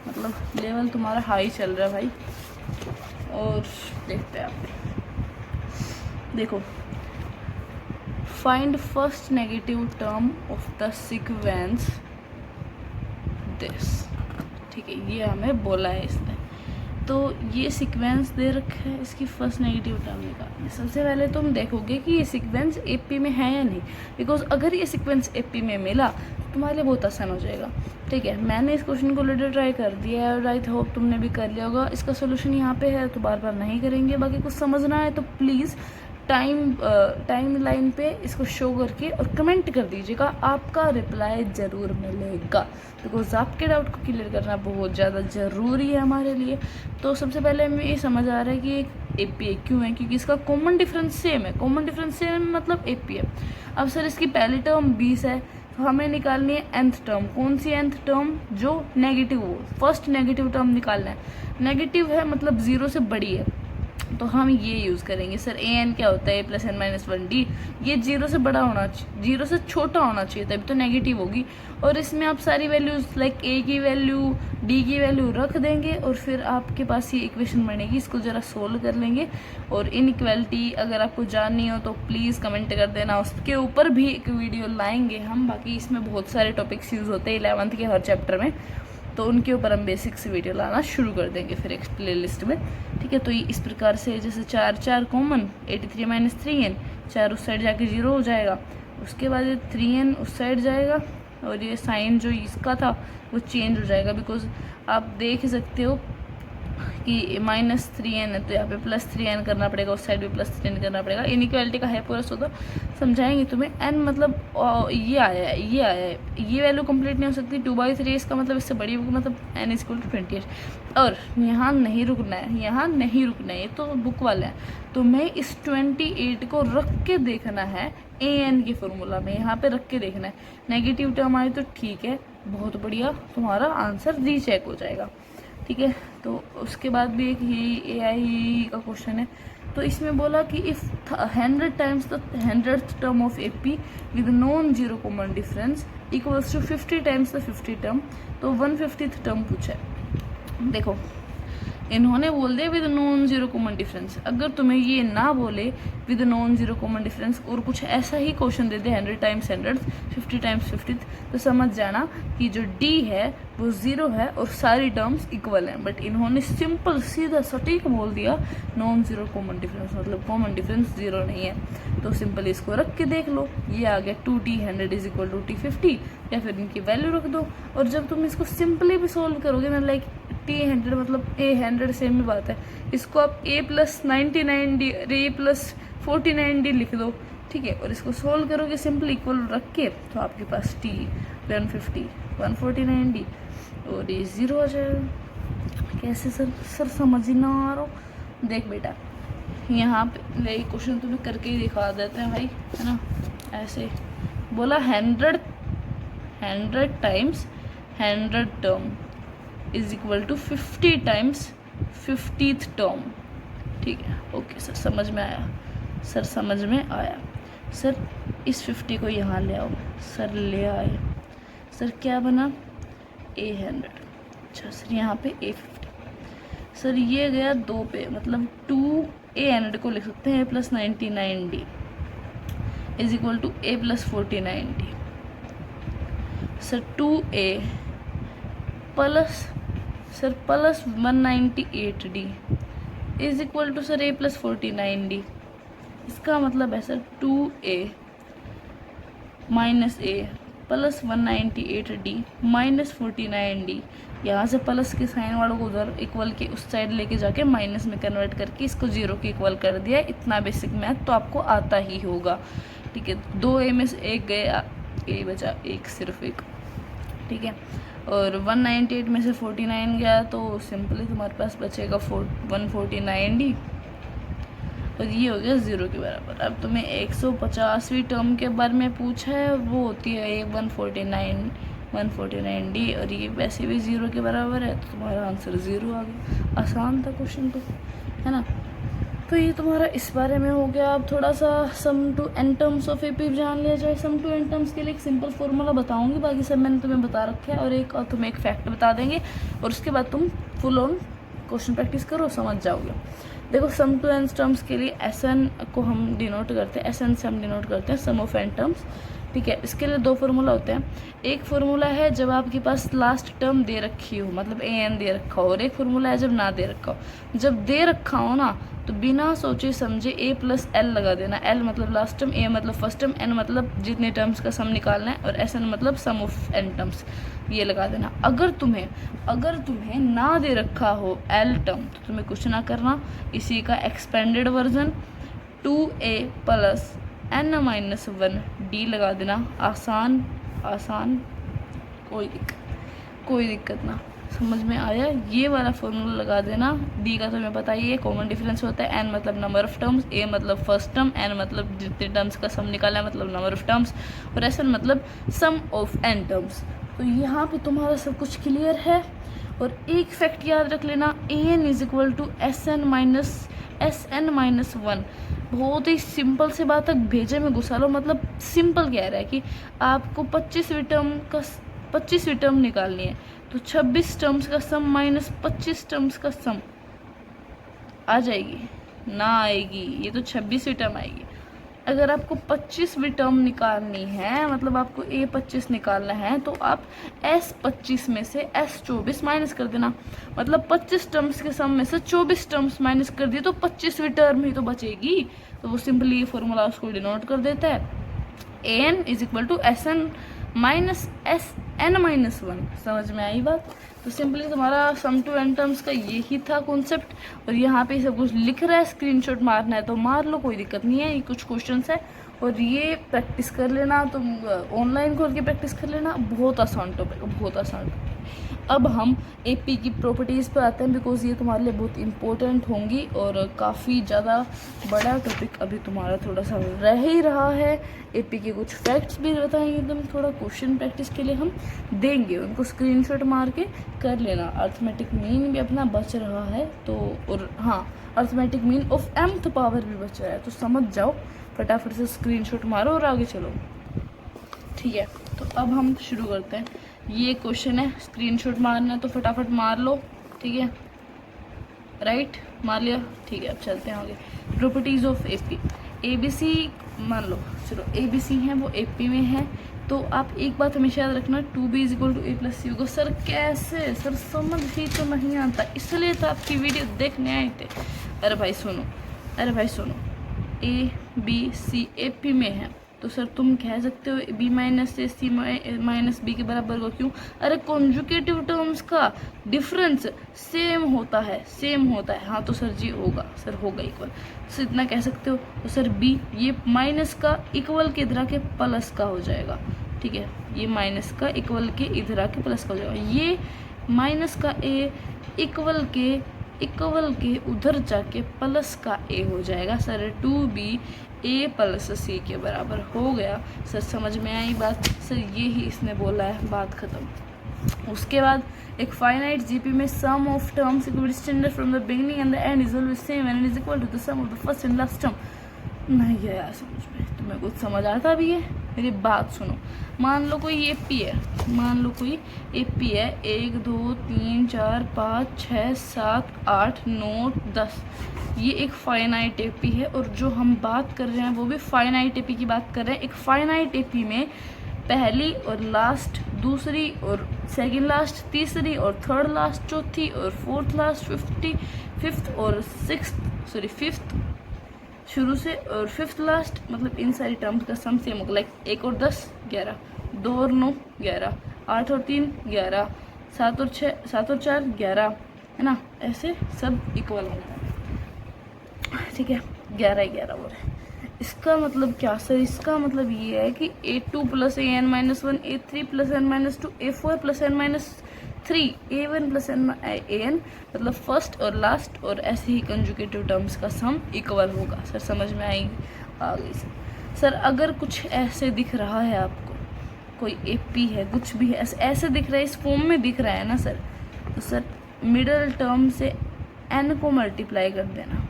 मतलब लेवल तुम्हारा हाई चल रहा है भाई। और देखते हैं आप, देखो, find first negative term of the sequence this. ठीक है, ये हमें बोला है इसने। तो ये सीक्वेंस दे रखा है, इसकी फर्स्ट नेगेटिव टर्म निकालनी है। सबसे पहले तुम देखोगे कि ये सीक्वेंस AP में है या नहीं, बिकॉज अगर ये सीक्वेंस AP में मिला तो तुम्हारे लिए बहुत आसान हो जाएगा। ठीक है, मैंने इस क्वेश्चन को ऑलरेडी ट्राई कर दिया है और आई होप तुमने भी कर लिया होगा। इसका सोल्यूशन यहाँ पे है, तो बार बार नहीं करेंगे। बाकी कुछ समझना है तो प्लीज़ टाइम लाइन पे इसको शो करके और कमेंट कर दीजिएगा, आपका रिप्लाई ज़रूर मिलेगा। बिकॉज आपके डाउट को क्लियर करना बहुत ज़्यादा ज़रूरी है हमारे लिए। तो सबसे पहले हमें ये समझ आ रहा है कि एक AP क्यों है, क्योंकि इसका कॉमन डिफरेंस सेम है। मतलब AP है। अब सर इसकी पहली टर्म 20 है, तो हमें निकालनी है nth टर्म। कौन सी nth टर्म, जो नेगेटिव हो। फर्स्ट नेगेटिव टर्म निकालना है। नेगेटिव है मतलब 0 से बड़ी है, तो हम ये यूज़ करेंगे। सर an क्या होता है, a+n-1d। ये 0 से बड़ा होना चाहिए, 0 से छोटा होना चाहिए, तभी तो नेगेटिव होगी। और इसमें आप सारी वैल्यूज़ लाइक a की वैल्यू, d की वैल्यू रख देंगे, और फिर आपके पास ये इक्वेशन बनेगी। इसको ज़रा सोल्व कर लेंगे। और इनइक्वालिटी अगर आपको जाननी हो तो प्लीज़ कमेंट कर देना, उसके ऊपर भी एक वीडियो लाएंगे हम। बाकी इसमें बहुत सारे टॉपिक्स यूज़ होते हैं 11th के हर चैप्टर में, तो उनके ऊपर हम बेसिक से वीडियो लाना शुरू कर देंगे फिर एक प्ले लिस्ट में, ठीक है। तो ये इस प्रकार से जैसे 4 4 कॉमन, 83 माइनस 3n, 4 उस साइड जाके 0 हो जाएगा, उसके बाद ये 3n उस साइड जाएगा और ये साइन जो इसका था वो चेंज हो जाएगा, बिकॉज आप देख सकते हो कि माइनस 3n है तो यहाँ पे प्लस 3n करना पड़ेगा, उस साइड भी प्लस 3n करना पड़ेगा। इनइक्वालिटी का है पूरा सौदा समझाएंगे तुम्हें। n मतलब ये आया है, ये आया है, ये वैल्यू कंप्लीट नहीं हो सकती 2/3, इसका मतलब इससे बड़ी होगी, मतलब n इक्वल टू 28। और यहाँ नहीं रुकना है, यहाँ नहीं रुकना है, ये तो बुक वाला है। तो मैं इस 28 को रख के देखना है an के फॉर्मूला में, यहाँ पे रख के देखना है। नेगेटिव टर्म आए तो ठीक है, बहुत बढ़िया, तुम्हारा आंसर रीचेक हो जाएगा, ठीक है। तो उसके बाद भी एक ये AI का क्वेश्चन है, तो इसमें बोला कि if 100 times the 100th term of AP with non zero common difference equals to 50 times the 50 term, तो 150th टर्म पूछा है। देखो इन्होंने बोल दिया with non zero common difference, अगर तुम्हें ये ना बोले with non zero common difference और कुछ ऐसा ही क्वेश्चन दे दे 100 टाइम्स 100, 50 टाइम्स 50, तो समझ जाना कि जो D है वो 0 है और सारी टर्म्स इक्वल हैं। बट इन्होंने सिंपल सीधा सटीक बोल दिया नॉन जीरो कॉमन डिफरेंस, मतलब कॉमन डिफरेंस 0 नहीं है। तो सिंपल इसको रख के देख लो, ये आ गया 2T 100 is equal to T50, या फिर इनकी वैल्यू रख दो। और जब तुम इसको सिंपली भी सोल्व करोगे ना, लाइक T100 मतलब A100 सेम ही बात है, इसको आप A plus 99D A plus 49D लिख दो, ठीक है। और इसको सोल्व करोगे सिंपल इक्वल रख के, तो आपके पास T 150 149D और ये 0 आ जाएगा। कैसे सर समझ ही ना आ रहा। देख बेटा यहाँ पे ये क्वेश्चन तुम्हें करके ही दिखा देते हैं भाई, है ना। ऐसे बोला 100 times 100 term is equal to 50 times 50th term, ठीक है। ओके सर समझ में आया, सर समझ में आया। सर इस 50 को यहाँ ले आओ, सर ले आए। सर क्या बना A100, अच्छा सर यहाँ पे A50, सर ये गया 2 पे, मतलब 2 A100 को लिख सकते हैं A plus 99D is equal to A plus 49D। Sir 2A plus sir plus 198D is equal to sir A plus 49D। इसका मतलब है sir 2A minus A plus 198D minus 49D। यहाँ से plus के sign वालों को उधर equal के उस साइड लेके जाके माइनस में कन्वर्ट करके इसको 0 के इक्वल कर दिया। इतना बेसिक मैथ तो आपको आता ही होगा, ठीक है। 2A में से 1 गया, A बचा 1, सिर्फ 1, ठीक है। और 198 में से 49 गया तो सिंपली तुम्हारे पास बचेगा 149D और ये हो गया 0 के बराबर। अब तुम्हें 150वीं टर्म के बारे में पूछा है, वो होती है 149D और ये वैसे भी 0 के बराबर है, तो तुम्हारा आंसर 0 आ गया। आसान था क्वेश्चन तो, है ना। तो ये तुम्हारा इस बारे में हो गया। अब थोड़ा सा sum to N terms of AP जान लिया जाए। सम टू एन टर्म्स के लिए एक सिंपल फॉर्मूला बताऊंगी, बाकी सब मैंने तुम्हें बता रखा है, और एक और तुम्हें एक फैक्ट बता देंगे, और उसके बाद तुम फुल ऑन क्वेश्चन प्रैक्टिस करो, समझ जाओगे। देखो सम टू एन टर्म्स के लिए SN को हम डिनोट करते हैं, SN से हम डिनोट करते हैं सम ऑफ एन टर्म्स, ठीक है। इसके लिए 2 फार्मूला होते हैं। एक फार्मूला है जब आपके पास लास्ट टर्म दे रखी हो, मतलब AN दे रखा हो, और एक फार्मूला है जब ना दे रखा हो। जब दे रखा हो ना तो बिना सोचे समझे A प्लस L लगा देना। L मतलब लास्ट टर्म, A मतलब फर्स्ट टर्म, N मतलब जितने टर्म्स का सम निकालना है, और SN मतलब सम ऑफ N टर्म्स, ये लगा देना। अगर तुम्हें ना दे रखा हो L टर्म तो तुम्हें कुछ ना करना, इसी का expanded version 2A plus N minus 1D लगा देना। आसान कोई दिक्कत ना। समझ में आया। ये वाला फॉर्मूला लगा देना। डी का तुम्हें पता ही है, कॉमन डिफरेंस होता है। एन मतलब नंबर ऑफ टर्म्स, ए मतलब फर्स्ट टर्म, एन मतलब जितने टर्म्स का सम निकाला है मतलब नंबर ऑफ टर्म्स, और एस एन मतलब सम ऑफ एन टर्म्स। तो यहाँ पे तुम्हारा सब कुछ क्लियर है। और एक फैक्ट याद रख लेना, A N is equal to S N minus 1। बहुत ही सिंपल से बात तक भेजे में घुसा लो। मतलब सिंपल कह रहा है कि आपको 25वीं टर्म निकालनी है, तो 26 टर्म्स का सम माइनस 25 टर्म्स का सम आ जाएगी ना आएगी? ये तो 26वीं टर्म आएगी। अगर आपको 25वीं टर्म निकालनी है, मतलब आपको A25 निकालना है, तो आप S25 में से S24 माइनस कर देना। मतलब 25 टर्म्स के सम में से 24 टर्म्स माइनस कर दिए तो 25वीं टर्म ही तो बचेगी। तो वो सिंपली ये फॉर्मूला उसको डिनोट कर देता है, AN is equal to SN minus SN-1। समझ में आई बात? तो सिंपली तुम्हारा सम टू एन टर्म्स का यही था कॉन्सेप्ट। और यहाँ पे सब कुछ लिख रहा है, स्क्रीनशॉट मारना है तो मार लो, कोई दिक्कत नहीं है। ये कुछ क्वेश्चंस है और ये प्रैक्टिस कर लेना, तुम ऑनलाइन खोल के प्रैक्टिस कर लेना। बहुत आसान टॉपिक, बहुत आसान टॉपिक। अब हम AP की प्रॉपर्टीज़ पर आते हैं, बिकॉज ये तुम्हारे लिए बहुत इंपॉर्टेंट होंगी और काफ़ी ज़्यादा बड़ा टॉपिक अभी तुम्हारा थोड़ा सा रह ही रहा है। AP के कुछ फैक्ट्स भी बताएंगे एकदम, थोड़ा क्वेश्चन प्रैक्टिस के लिए हम देंगे, उनको स्क्रीनशॉट मार के कर लेना। अर्थमेटिक मीन भी अपना बच रहा है तो, और हाँ, arithmetic mean of mth power भी बच रहा है, तो समझ जाओ, फटाफट से स्क्रीनशॉट मारो और आगे चलो। ठीक है, तो अब हम शुरू करते हैं। ये क्वेश्चन है, स्क्रीनशॉट मारना है तो फटाफट मार लो। ठीक है, राइट, मार लिया। ठीक है, अब चलते हैं आगे। प्रॉपर्टीज़ ऑफ AP, ABC मान लो, चलो ABC है वो AP में है। तो आप एक बात हमेशा याद रखना, 2B is equal to A+C होगा। सर कैसे? सर समझ ही तो नहीं आता, इसलिए तो आपकी वीडियो देखने आए थे। अरे भाई सुनो, अरे भाई सुनो, ABC AP में है तो सर तुम कह सकते हो B माइनस से C माइनस B के बराबर होगा। क्यों? अरे कॉन्जुगेटिव टर्म्स का डिफरेंस सेम होता है, सेम होता है। हाँ तो सर जी होगा, सर होगा इक्वल, सर इतना कह सकते हो। तो सर B ये माइनस का इक्वल के इधर के प्लस का हो जाएगा। ठीक है, ये माइनस का इक्वल के इधर के प्लस का हो जाएगा। ये माइनस का A इक्वल के उधर जाके प्लस का A हो जाएगा। सर 2B A+C के बराबर हो गया। सर समझ में आई बात? सर ये ही इसने बोला है, बात खत्म। उसके बाद एक फाइनाइट GP में sum of terms equal standard from the beginning and the end is always same and is equal to the sum of the first and last term. नहीं है यार समझ में, तुम्हें कुछ समझ आता भी है? मेरी बात सुनो, मान लो कोई AP है, मान लो कोई AP है, 1 2 3 4 5 6 7 8 9 10, ये एक फाइनाइट AP है। और जो हम बात कर रहे हैं वो भी फाइनाइट AP की बात कर रहे हैं। एक फाइनाइट AP में पहली और लास्ट, दूसरी और सेकंड लास्ट, तीसरी और थर्ड लास्ट, चौथी और फोर्थ लास्ट, फिफ्थ और फिफ्थ शुरू से और फिफ्थ लास्ट, मतलब इन सारी टर्म्स का सम सेम होगा। लाइक 1 और 10 11, 2 और 9 11, 8 और 3 11, 7 और 4 11, है ना? ऐसे सब इक्वल होगा। ठीक है, 11 हो रहा है। इसका मतलब क्या सर? इसका मतलब ये है कि A2 + AN-1, A3 + N-2, A4 + N-3, A1 + AN, मतलब फर्स्ट और लास्ट और ऐसे ही कंजुगेटिव टर्म्स का सम इक्वल होगा। सर समझ में आ गई सर? अगर कुछ ऐसे दिख रहा है आपको, कोई AP है, कुछ भी है ऐसे दिख रहा है, इस फॉर्म में दिख रहा है ना सर, तो सर मिडल टर्म से N को मल्टीप्लाई कर देना,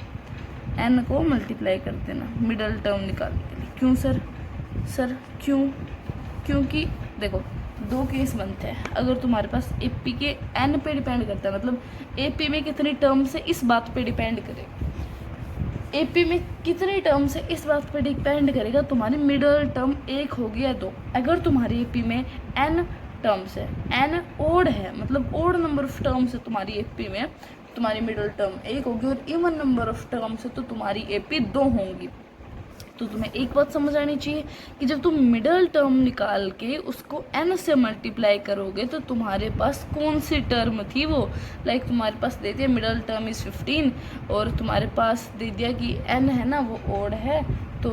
N को मल्टीप्लाई कर देना मिडल टर्म निकालने के लिए। क्यों सर? सर क्यों? क्योंकि देखो दो केस बनते हैं। अगर तुम्हारे पास AP के N पे डिपेंड करता है, मतलब AP में कितनी टर्म्स है इस बात पे डिपेंड करेगा। AP में कितनी टर्म्स है इस बात पे डिपेंड करेगा तुम्हारी मिडल टर्म 1 होगी या 2। अगर तुम्हारी AP में N टर्म्स है, N ओड है, मतलब ओड नंबर ऑफ टर्म्स है तुम्हारी AP में, तुम्हारी मिडल टर्म 1 होगी। और इवन नंबर ऑफ टर्म्स है तो तुम्हारी AP 2 होंगी। तो तुम्हें एक बात समझ आनी चाहिए कि जब तुम मिडल टर्म निकाल के उसको N से मल्टीप्लाई करोगे तो तुम्हारे पास कौन सी टर्म थी वो, लाइक तुम्हारे पास दे दिया मिडल टर्म इज़ 15 और तुम्हारे पास दे दिया कि N है ना वो ओड है, तो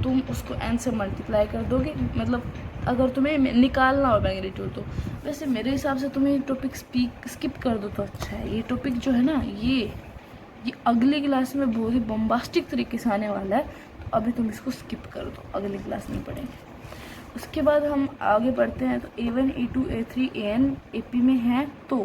तुम उसको N से मल्टीप्लाई कर दोगे। मतलब अगर तुम्हें निकालना हो मैग्नीट्यूड, तो वैसे मेरे हिसाब से तुम्हें टॉपिक स्किप कर दो तो अच्छा है। ये टॉपिक जो है ना, ये अगली क्लास में बहुत ही बम्बास्टिक तरीके से आने वाला है, तो अभी तुम इसको स्किप कर दो, अगली क्लास में पढ़ेंगे। उसके बाद हम आगे बढ़ते हैं। तो A1 A2 A3 AN AP में है, तो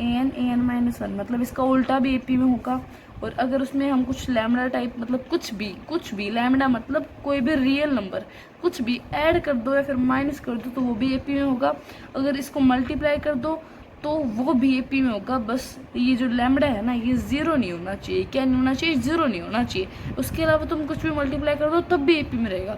AN AN-1, मतलब इसका उल्टा भी AP में होगा। और अगर उसमें हम कुछ लैम्डा टाइप, मतलब कुछ भी लैम्डा मतलब कोई भी रियल नंबर कुछ भी ऐड कर दो या फिर माइनस कर दो तो वो भी AP में होगा। अगर इसको मल्टीप्लाई कर दो तो वो भी एपी में होगा। बस ये जो लैम्बडा है ना, ये जीरो नहीं होना चाहिए। क्या नहीं होना चाहिए? जीरो नहीं होना चाहिए। उसके अलावा तुम कुछ भी मल्टीप्लाई कर दो तब भी एपी में रहेगा,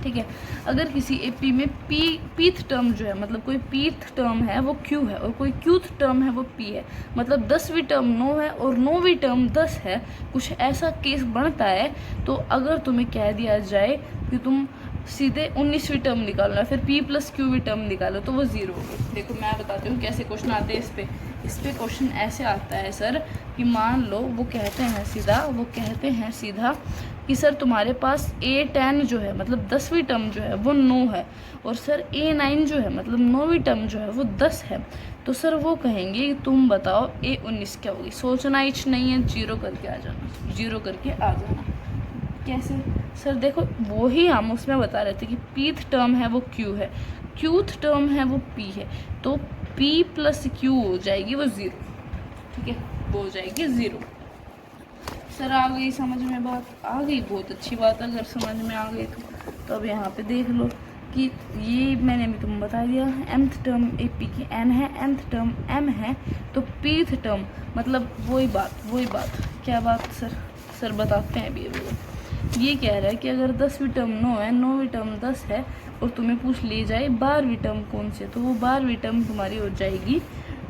ठीक है। अगर किसी एपी में पीथ टर्म जो है, मतलब कोई पीथ टर्म है वो क्यू है और कोई क्यूथ टर्म है वो पी है, मतलब 10वीं टर्म 9 है और 9वीं टर्म 10 है, कुछ ऐसा केस बनता है। तो अगर तुम्हें कह दिया जाए कि तुम सीधे 19वीं टर्म निकालना, फिर P plus Q V term निकालो, तो वो जीरो होगी। देखो मैं बताती हूँ कैसे क्वेश्चन आते हैं इस पे क्वेश्चन ऐसे आता है सर कि मान लो वो कहते हैं सीधा कि सर तुम्हारे पास A10 जो है, मतलब 10वीं टर्म जो है वो 9 है, और सर A9 जो है, मतलब 9वीं टर्म जो है वो 10 है। तो सर वो कहेंगे कि तुम बताओ A19 क्या होगी। सोचना इच नहीं है, जीरो करके आ जाना। कैसे सर? देखो वो ही हम उसमें बता रहे थे कि पीथ टर्म है वो क्यू है, क्यूथ टर्म है वो पी है, तो पी प्लस क्यू हो जाएगी वो जीरो, ठीक है, वो हो जाएगी जीरो। सर आ गई समझ में बात? आ गई, बहुत अच्छी बात। अगर समझ में आ गई तो अब यहाँ पे देख लो कि ये मैंने भी तुम्हें बता दिया, mth टर्म एपी की n है, nth टर्म m है, तो pth टर्म मतलब वही बात। क्या बात सर बताते हैं अभी। ये कह रहा है कि अगर 10वीं टर्म 9 है, 9वीं टर्म 10 है, और तुम्हें पूछ ली जाए 12वीं टर्म कौन सी है, तो वो 12वीं टर्म तुम्हारी हो जाएगी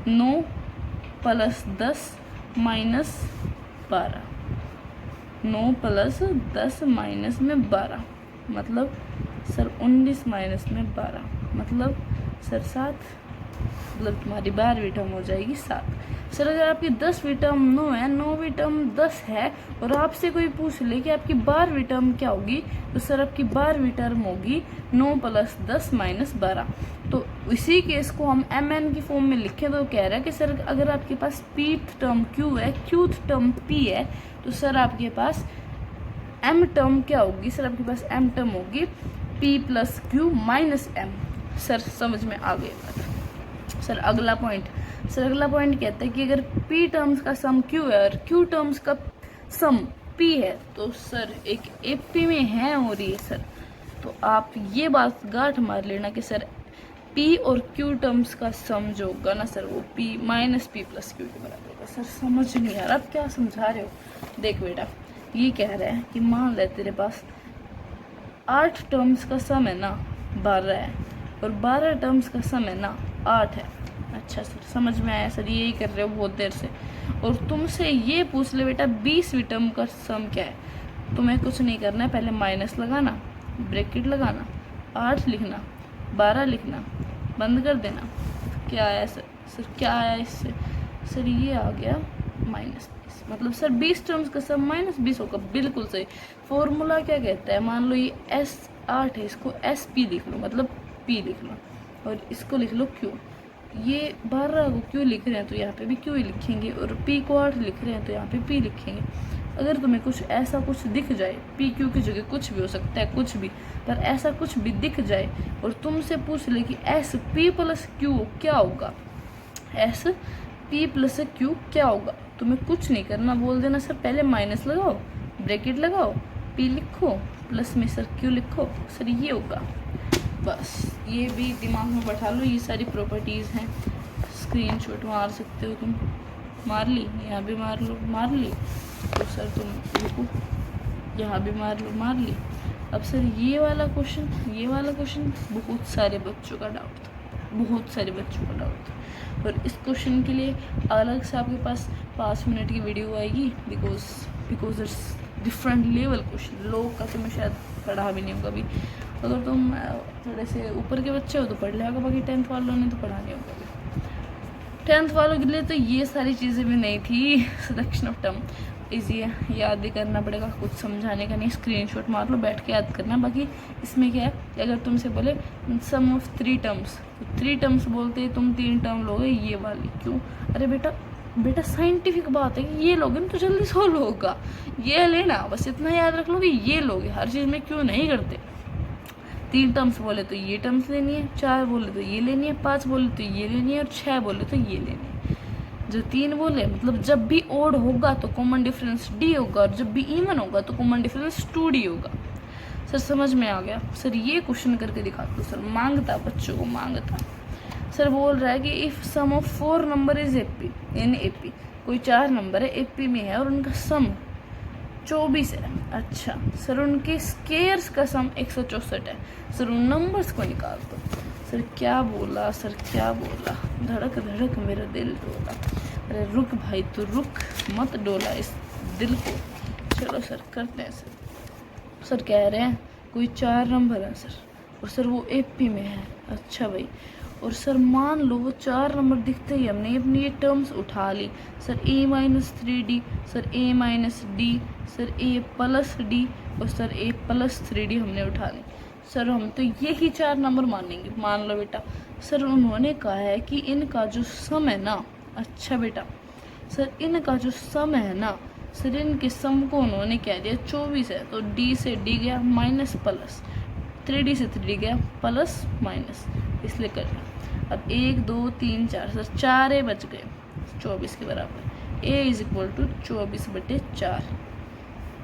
9 प्लस 10 माइनस 12। 9 प्लस 10 माइनस में 12, मतलब सर 19 माइनस में 12, मतलब सर 7, मतलब तुम्हारी 12वीं टर्म हो जाएगी 7। सर अगर आपकी 10वीं टर्म 9 है, 9वीं टर्म 10 है, और आपसे कोई पूछ ले कि आपकी 12वीं टर्म क्या होगी, तो सर आपकी 12वीं टर्म होगी 9 प्लस 10 माइनस 12। तो इसी केस को हम mn की फॉर्म में लिखें तो कह रहा है कि सर अगर आपके पास पीथ टर्म q है, क्यूथ टर्म p है, तो सर आपके पास m टर्म क्या होगी? सर आपके पास m टर्म होगी p plus Q minus m। Sir समझ में आ गई बात? सर अगला पॉइंट कहता है कि अगर p टर्म्स का सम q है और q टर्म्स का सम p है, तो सर एक एपी में है हो रही है सर। तो आप ये बात गांठ मार लेना कि सर p और q टर्म्स का सम जो होगा ना सर, वो p minus p plus Q के बराबर होगा। सर समझ नहीं आ रहा आप क्या समझा रहे हो? देख बेटा, ये कह रहा है कि मान ले तेरे पास 8 टर्म्स का सम है ना 12 है, और 12 टर्म्स का सम है ना 8 है। अच्छा सर समझ में आया सर, यही कर रहे हो बहुत देर से। और तुमसे ये पूछ ले बेटा 20वीं टर्म का सम क्या है, तुम्हें कुछ नहीं करना है, पहले माइनस लगाना, ब्रैकेट लगाना, 8 लिखना, 12 लिखना, बंद कर देना। क्या आया सर क्या आया इससे? सर ये आ गया माइनस 20, मतलब सर 20 टर्म्स का सम माइनस 20 होगा। बिल्कुल सही। फॉर्मूला क्या कहता है? मान लो ये S8 है, इसको SP लिख लो, मतलब P लिख लो, और इसको लिख लो Q। ये 12 को Q लिख रहे हैं तो यहाँ पे भी Q ही लिखेंगे, और P को 8 लिख रहे हैं तो यहाँ पे P लिखेंगे। अगर तुम्हें कुछ ऐसा कुछ दिख जाए, PQ की जगह कुछ भी हो सकता है, कुछ भी, पर ऐसा कुछ भी दिख जाए और तुमसे पूछ ले कि SP प्लस Q क्या होगा, SP प्लस Q क्या होगा, तुम्हें कुछ नहीं करना, बोल देना सर पहले माइनस लगाओ, ब्रैकेट लगाओ, P लिखो, प्लस में सर Q लिखो, सर ये होगा। बस ये भी दिमाग में बैठा लो, ये सारी प्रॉपर्टीज़ हैं। स्क्रीनशॉट मार सकते हो तुम, मार ली, यहाँ भी मार ली, तो सर तुम रुको, यहाँ भी मार ली। अब सर ये वाला क्वेश्चन बहुत सारे बच्चों का डाउट था, और इस क्वेश्चन के लिए अलग से आपके पास 5 मिनट की वीडियो आएगी, because it's different level question. लोग का तुम्हें शायद पढ़ा भी नहीं होगा अभी, अगर तुम थोड़े से ऊपर के बच्चे हो तो पढ़ लिया होगा, बाकी 10th वालों ने तो पढ़ा नहीं होगा। 10th वालों के लिए तो ये सारी चीज़ें भी नहीं थी। सिलेक्शन ऑफ टर्म ईजी है, याद भी करना पड़ेगा, कुछ समझाने का नहीं, स्क्रीनशॉट मार लो, बैठ के याद करना। बाकी इसमें क्या है, अगर तुमसे बोले सम ऑफ 3 टर्म्स, तो 3 टर्म्स बोलते तुम 3 टर्म लोगे ये वाली, क्यों? अरे बेटा साइंटिफिक बात है कि ये लोगे ना तो जल्दी सॉल्व होगा, ये लेना, बस इतना याद रख लो कि ये लोगे। हर चीज़ में क्यों नहीं करते। 3 टर्म्स बोले तो ये टर्म्स लेनी है, 4 बोले तो ये लेनी है, 5 बोले तो ये लेनी है, और 6 बोले तो ये लेनी है। जो 3 बोले मतलब जब भी ओड होगा तो कॉमन डिफरेंस D होगा, और जब भी इवन होगा तो कॉमन डिफरेंस 2D होगा। सर समझ में आ गया? सर ये क्वेश्चन करके दिखा दो, सर मांगता, बच्चों को मांगता। सर बोल रहा है कि if sum of 4 number is AP, in AP कोई 4 नंबर है एपी में है और उनका सम 24 है। अच्छा सर उनके स्केयर्स का सम 164 है। सर उन नंबर्स को निकाल दो। सर क्या बोला, सर क्या बोला, धड़क धड़क मेरा दिल डोला। अरे रुक भाई तू रुक, मत डोला इस दिल को। चलो सर करते हैं सर। सर कह रहे हैं कोई 4 नंबर है सर, और सर वो एपी में है। अच्छा भाई, और सर मान लो वो 4 नंबर दिखते ही हमने अपनी ये टर्म्स उठा ली। Sir a-3d, sir a-d, sir a+d और सर a+3d हमने उठा ली। सर हम तो ये ही 4 नंबर मानेंगे। मान लो बेटा, सर उन्होंने कहा है कि इनका जो सम है ना, अच्छा बेटा सर इनका जो सम है ना, सर इनके सम को उन्होंने कह दिया 24 है, तो d से d गया माइनस प्लस, 3d से 3d गया प्लस माइनस, इसलिए कर लिया। अब 1 2 3 4, सर 4 ए बच गए 24 के बराबर। a is equal to 24/4,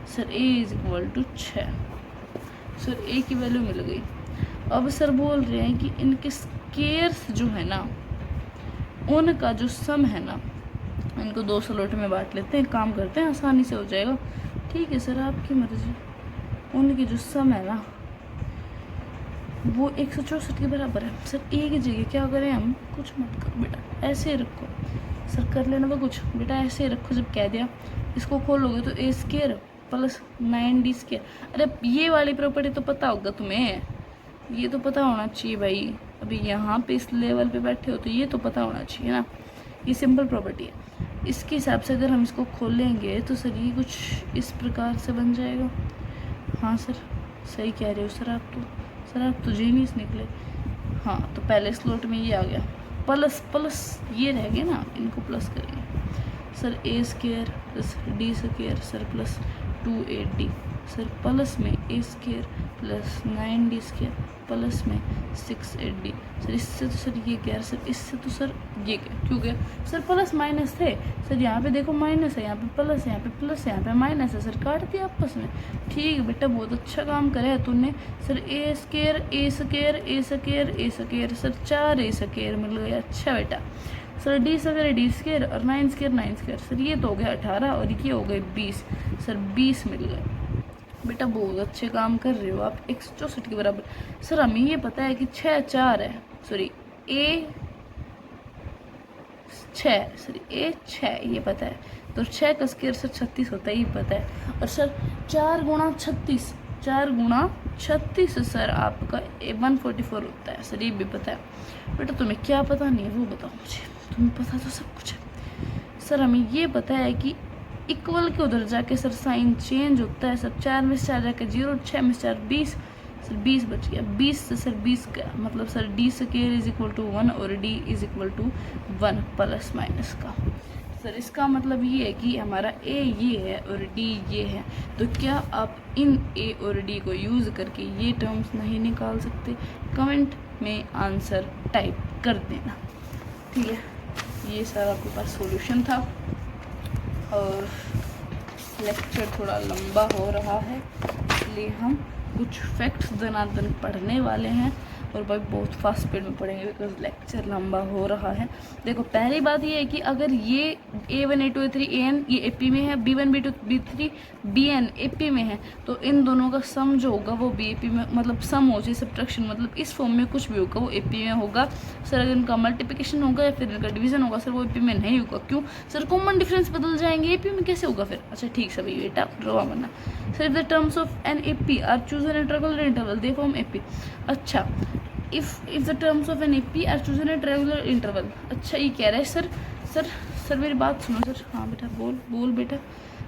sir a is equal to 6। Sir a की वैल्यू मिल गई। अब सर बोल रहे हैं कि इनके स्केयर्स जो है ना, उनका जो सम है ना, इनको 2 स्लॉट में बांट लेते हैं, काम करते हैं, आसानी से हो जाएगा। ठीक है सर आपकी मर्जी। उनकी जो सम है ना वो 164 के बराबर है। सर ए की जगह क्या करें हम, कुछ मत करो बेटा, ऐसे ही रखो। सर कर लेना तो कुछ बेटा, ऐसे ही रखो। जब कह दिया इसको खोलोगे तो a square plus 9d square. अरे ये वाली प्रॉपर्टी तो पता होगा तुम्हें, ये तो पता होना चाहिए भाई। अभी यहाँ पे इस लेवल पे बैठे हो तो ये तो पता होना चाहिए ना, ये सिंपल प्रॉपर्टी है। इसके हिसाब से अगर हम इसको खोलेंगे तो सर ये कुछ इस प्रकार से बन जाएगा। हाँ सर सही कह रहे हो सर आप तो, सर आप तो जीनियस निकले। हाँ तो पहले स्लॉट में ये आ गया, प्लस प्लस ये रह गया ना, इनको प्लस करेंगे। Sir a square plus d square sir plus 2 8d, sir plus में a square plus 9d square plus में 6 8d। सर इससे तो सर ये गया, सर इससे तो सर ये गया, क्यों गया सर, प्लस माइनस थे। सर यहाँ पे देखो माइनस है, यहाँ पे प्लस है, यहाँ पे प्लस है, यहाँ पे माइनस है। सर काट दिया आपस में। ठीक है बेटा बहुत अच्छा काम करा है तूने। Sir a square a square a square a square, sir 4 a square मिल गया। अच्छा बेटा sir d square d square और 9 स्केयर 9 स्केयर, सर ये तो हो गया 18 और ये हो गए 20, सर 20 मिल गए। बेटा बहुत अच्छे काम कर रहे हो आप, 164 के बराबर। सर हमें ये पता है कि 6 4 है, सॉरी a 6, सॉरी a 6 ये पता है, तो 6 का स्केयर सर 36 होता है ये पता है। और सर 4 गुणा 36, 4 गुणा 36 सर आपका 144 होता है, सर ये भी पता है। बेटा तुम्हें क्या पता नहीं है वो बताओ मुझे, तुम्हें पता तो सब कुछ है। सर हमें ये पता है कि इक्वल के उधर जाके सर साइन चेंज होता है। सर 4 में से 4 जाके 0, 6 में से 4 20, सर 20 बच गया। 20 से सर 20 का मतलब sir d square is equal to 1 और d is equal to 1 plus minus का। सर इसका मतलब ये है कि हमारा a ये है और d ये है, तो क्या आप इन a और d को यूज़ करके ये टर्म्स नहीं निकाल सकते? कमेंट में आंसर टाइप कर देना। ठीक है, ये सारा आपके पास सॉल्यूशन था और लेक्चर थोड़ा लंबा हो रहा है, इसलिए हम कुछ फैक्ट्स दनादन पढ़ने वाले हैं और भाई बहुत फास्ट स्पीड में पढ़ेंगे बिकॉज लेक्चर लंबा हो रहा है। देखो पहली बात ये है कि अगर ये A1 A2 A3 AN ये AP में है, B1 B2 B3 BN AP में है, तो इन दोनों का सम जो होगा वो BAP में, मतलब सम हो जाए सब्ट्रैक्शन, मतलब इस फॉर्म में कुछ भी होगा वो AP में होगा। सर अगर इनका मल्टीप्लिकेशन होगा या फिर इनका डिवीजन होगा सर वो AP में नहीं होगा। क्यों सर? कॉमन डिफरेंस बदल जाएंगे, AP में कैसे होगा फिर? अच्छा ठीक सभी बेटा रवा बनना। Sir if the terms of an AP are chosen at regular interval they form AP। अच्छा if the terms of an AP are chosen at regular interval। अच्छा ये कह रहा है सर मेरी बात सुनो सर। हाँ बेटा बोल बेटा।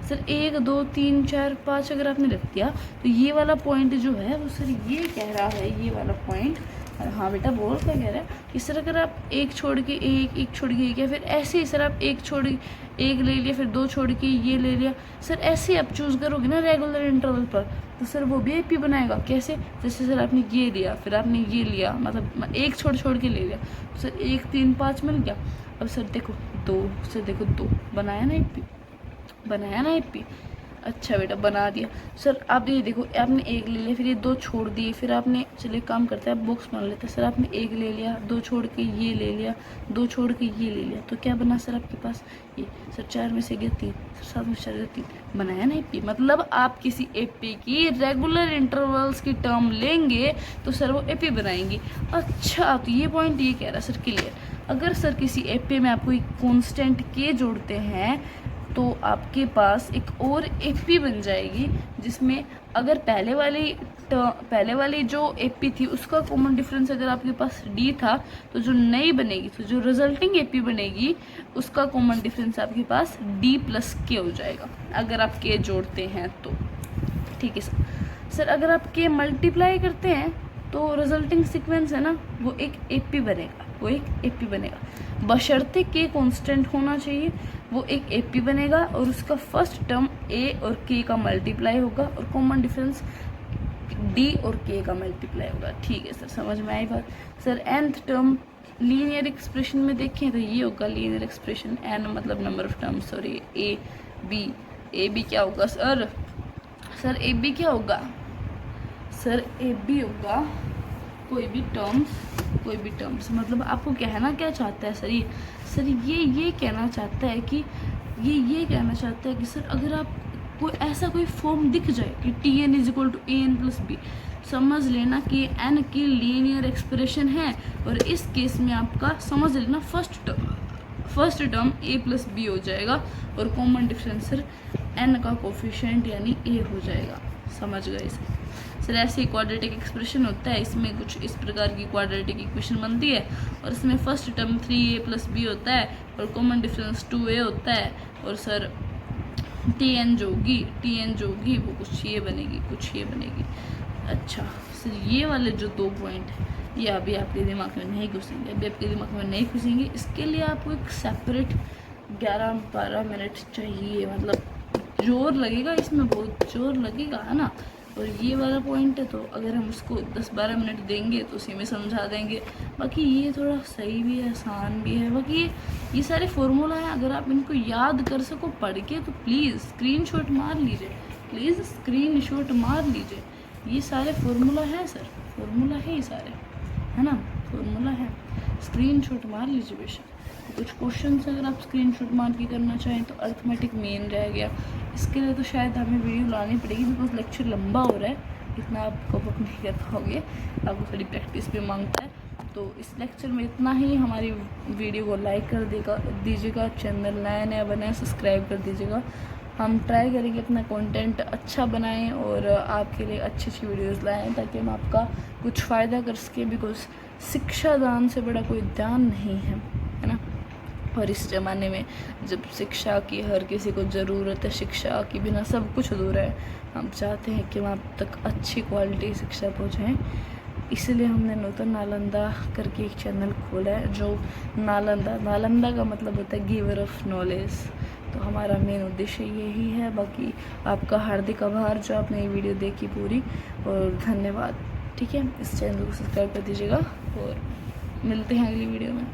सर 1 2 3 4 5 अगर आपने रख दिया तो ये वाला पॉइंट जो है वो सर ये कह रहा है, ये वाला पॉइंट। हाँ बेटा बोल क्या कह रहा है कि सर अगर आप एक छोड़ के एक छोड़ के एक, या फिर ऐसे ही सर आप एक छोड़ एक ले लिया फिर 2 छोड़ के ये ले लिया, सर ऐसे आप चूज़ करोगे ना रेगुलर इंटरवल पर तो सर वो भी AP बनाएगा। कैसे? जैसे सर आपने ये लिया फिर आपने ये लिया, मतलब एक छोड़ के ले लिया तो सर 1 3 5 मिल गया। अब सर देखो 2, सर देखो 2 बनाया ना AP। अच्छा बेटा बना दिया। सर आप ये देखो, आपने एक ले लिया, फिर ये 2 छोड़ दिए, फिर आपने, चलिए काम करते हैं, आप बॉक्स बना लेते हैं। सर आपने एक ले लिया, 2 छोड़ के ये ले लिया, 2 छोड़ के ये ले लिया, तो क्या बना सर आपके पास ये? सर 4 में से गया 3, सर 7 में से 4 3 बनाया ना एपी। मतलब आप किसी एपी की रेगुलर इंटरवल्स की टर्म लेंगे तो सर वो एपी बनाएंगी। अच्छा, तो ये पॉइंट ये कह रहा है सर, क्लियर। अगर सर किसी एपी में आप कोई कॉन्स्टेंट के जोड़ते हैं तो आपके पास एक और एपी बन जाएगी, जिसमें अगर पहले वाली जो एपी थी उसका कॉमन डिफरेंस अगर आपके पास डी था, तो जो नई बनेगी, तो जो रिजल्टिंग एपी बनेगी उसका कॉमन डिफरेंस आपके पास डी प्लस के हो जाएगा, अगर आप के जोड़ते हैं तो। ठीक है सर। सर अगर आप के मल्टीप्लाई करते हैं तो रिजल्टिंग सीक्वेंस है ना, वो एक एपी बनेगा, बशर्ते के कांस्टेंट होना चाहिए, वो एक एपी बनेगा और उसका फर्स्ट टर्म ए और के का मल्टीप्लाई होगा और कॉमन डिफरेंस डी और के का मल्टीप्लाई होगा। ठीक है सर, समझ में आई बात। Sir nth term linear expression में देखें तो ये होगा लीनियर एक्सप्रेशन, n मतलब नंबर ऑफ टर्म्स, और ये ए बी क्या होगा सर? सर ए बी क्या होगा सर? ए बी होगा कोई भी टर्म्स। मतलब आपको कहना क्या चाहता है सर? ये कहना चाहता है कि ये कहना चाहता है कि सर अगर आप कोई फॉर्म दिख जाए कि T N is equal to A N plus B, समझ लेना कि एन की लीनियर एक्सप्रेशन है, और इस केस में आपका समझ लेना फर्स्ट टर्म ए प्लस बी हो जाएगा और कॉमन डिफरेंस सर एन का कोफिशिएंट यानी ए हो जाएगा। समझ गए सर? ऐसे क्वाड्रेटिक एक्सप्रेशन होता है, इसमें कुछ इस प्रकार की क्वाड्रेटिक इक्वेशन बनती है और इसमें first term 3a plus B होता है और कॉमन डिफरेंस 2a होता है, और सर टी एन जो होगी वो कुछ ये बनेगी। अच्छा सर, ये वाले जो 2 पॉइंट हैं ये अभी आपके दिमाग में नहीं घुसेंगे, इसके लिए आपको एक सेपरेट 11-12 मिनट चाहिए, मतलब जोर लगेगा इसमें, बहुत जोर लगेगा, है ना। और ये वाला पॉइंट है तो अगर हम उसको 10-12 मिनट देंगे तो उसी में समझा देंगे। बाकी ये थोड़ा सही भी है, आसान भी है। बाकी ये सारे फॉर्मूला हैं, अगर आप इनको याद कर सको पढ़ के तो प्लीज़ स्क्रीनशॉट मार लीजिए। ये सारे फॉर्मूला है सर, फॉर्मूला है ये सारे, है ना, फॉर्मूला है, स्क्रीनशॉट मार लीजिए बेशक। कुछ क्वेश्चन अगर आप स्क्रीनशॉट मार के करना चाहें तो अर्थमेटिक मेन रह गया, इसके लिए तो शायद हमें वीडियो लानी पड़ेगी बिकॉज लेक्चर लंबा हो रहा है, इतना आप कवर अप नहीं कर पाओगे, आपको थोड़ी प्रैक्टिस भी मांगता है। तो इस लेक्चर में इतना ही। हमारी वीडियो को लाइक कर दीजिएगा, चैनल नया बना है सब्सक्राइब कर दीजिएगा। हम ट्राई करेंगे अपना कंटेंट अच्छा बनाएं और आपके लिए अच्छी वीडियोस लाएं ताकि हम आपका कुछ फ़ायदा कर सकें, बिकॉज शिक्षा दान से बड़ा कोई दान नहीं है ना। और इस ज़माने में जब शिक्षा की हर किसी को ज़रूरत है, शिक्षा के बिना सब कुछ अधूरा है, हम चाहते हैं कि वहाँ तक अच्छी क्वालिटी शिक्षा पहुँचाएँ। इसलिए हमने नूतन नालंदा करके एक चैनल खोला है, जो नालंदा का मतलब होता है गिवर ऑफ नॉलेज। तो हमारा मेन उद्देश्य यही है। बाकी आपका हार्दिक आभार जो आपने ये वीडियो देखी पूरी, और धन्यवाद। ठीक है, इस चैनल को सब्सक्राइब कर दीजिएगा और मिलते हैं अगली वीडियो में।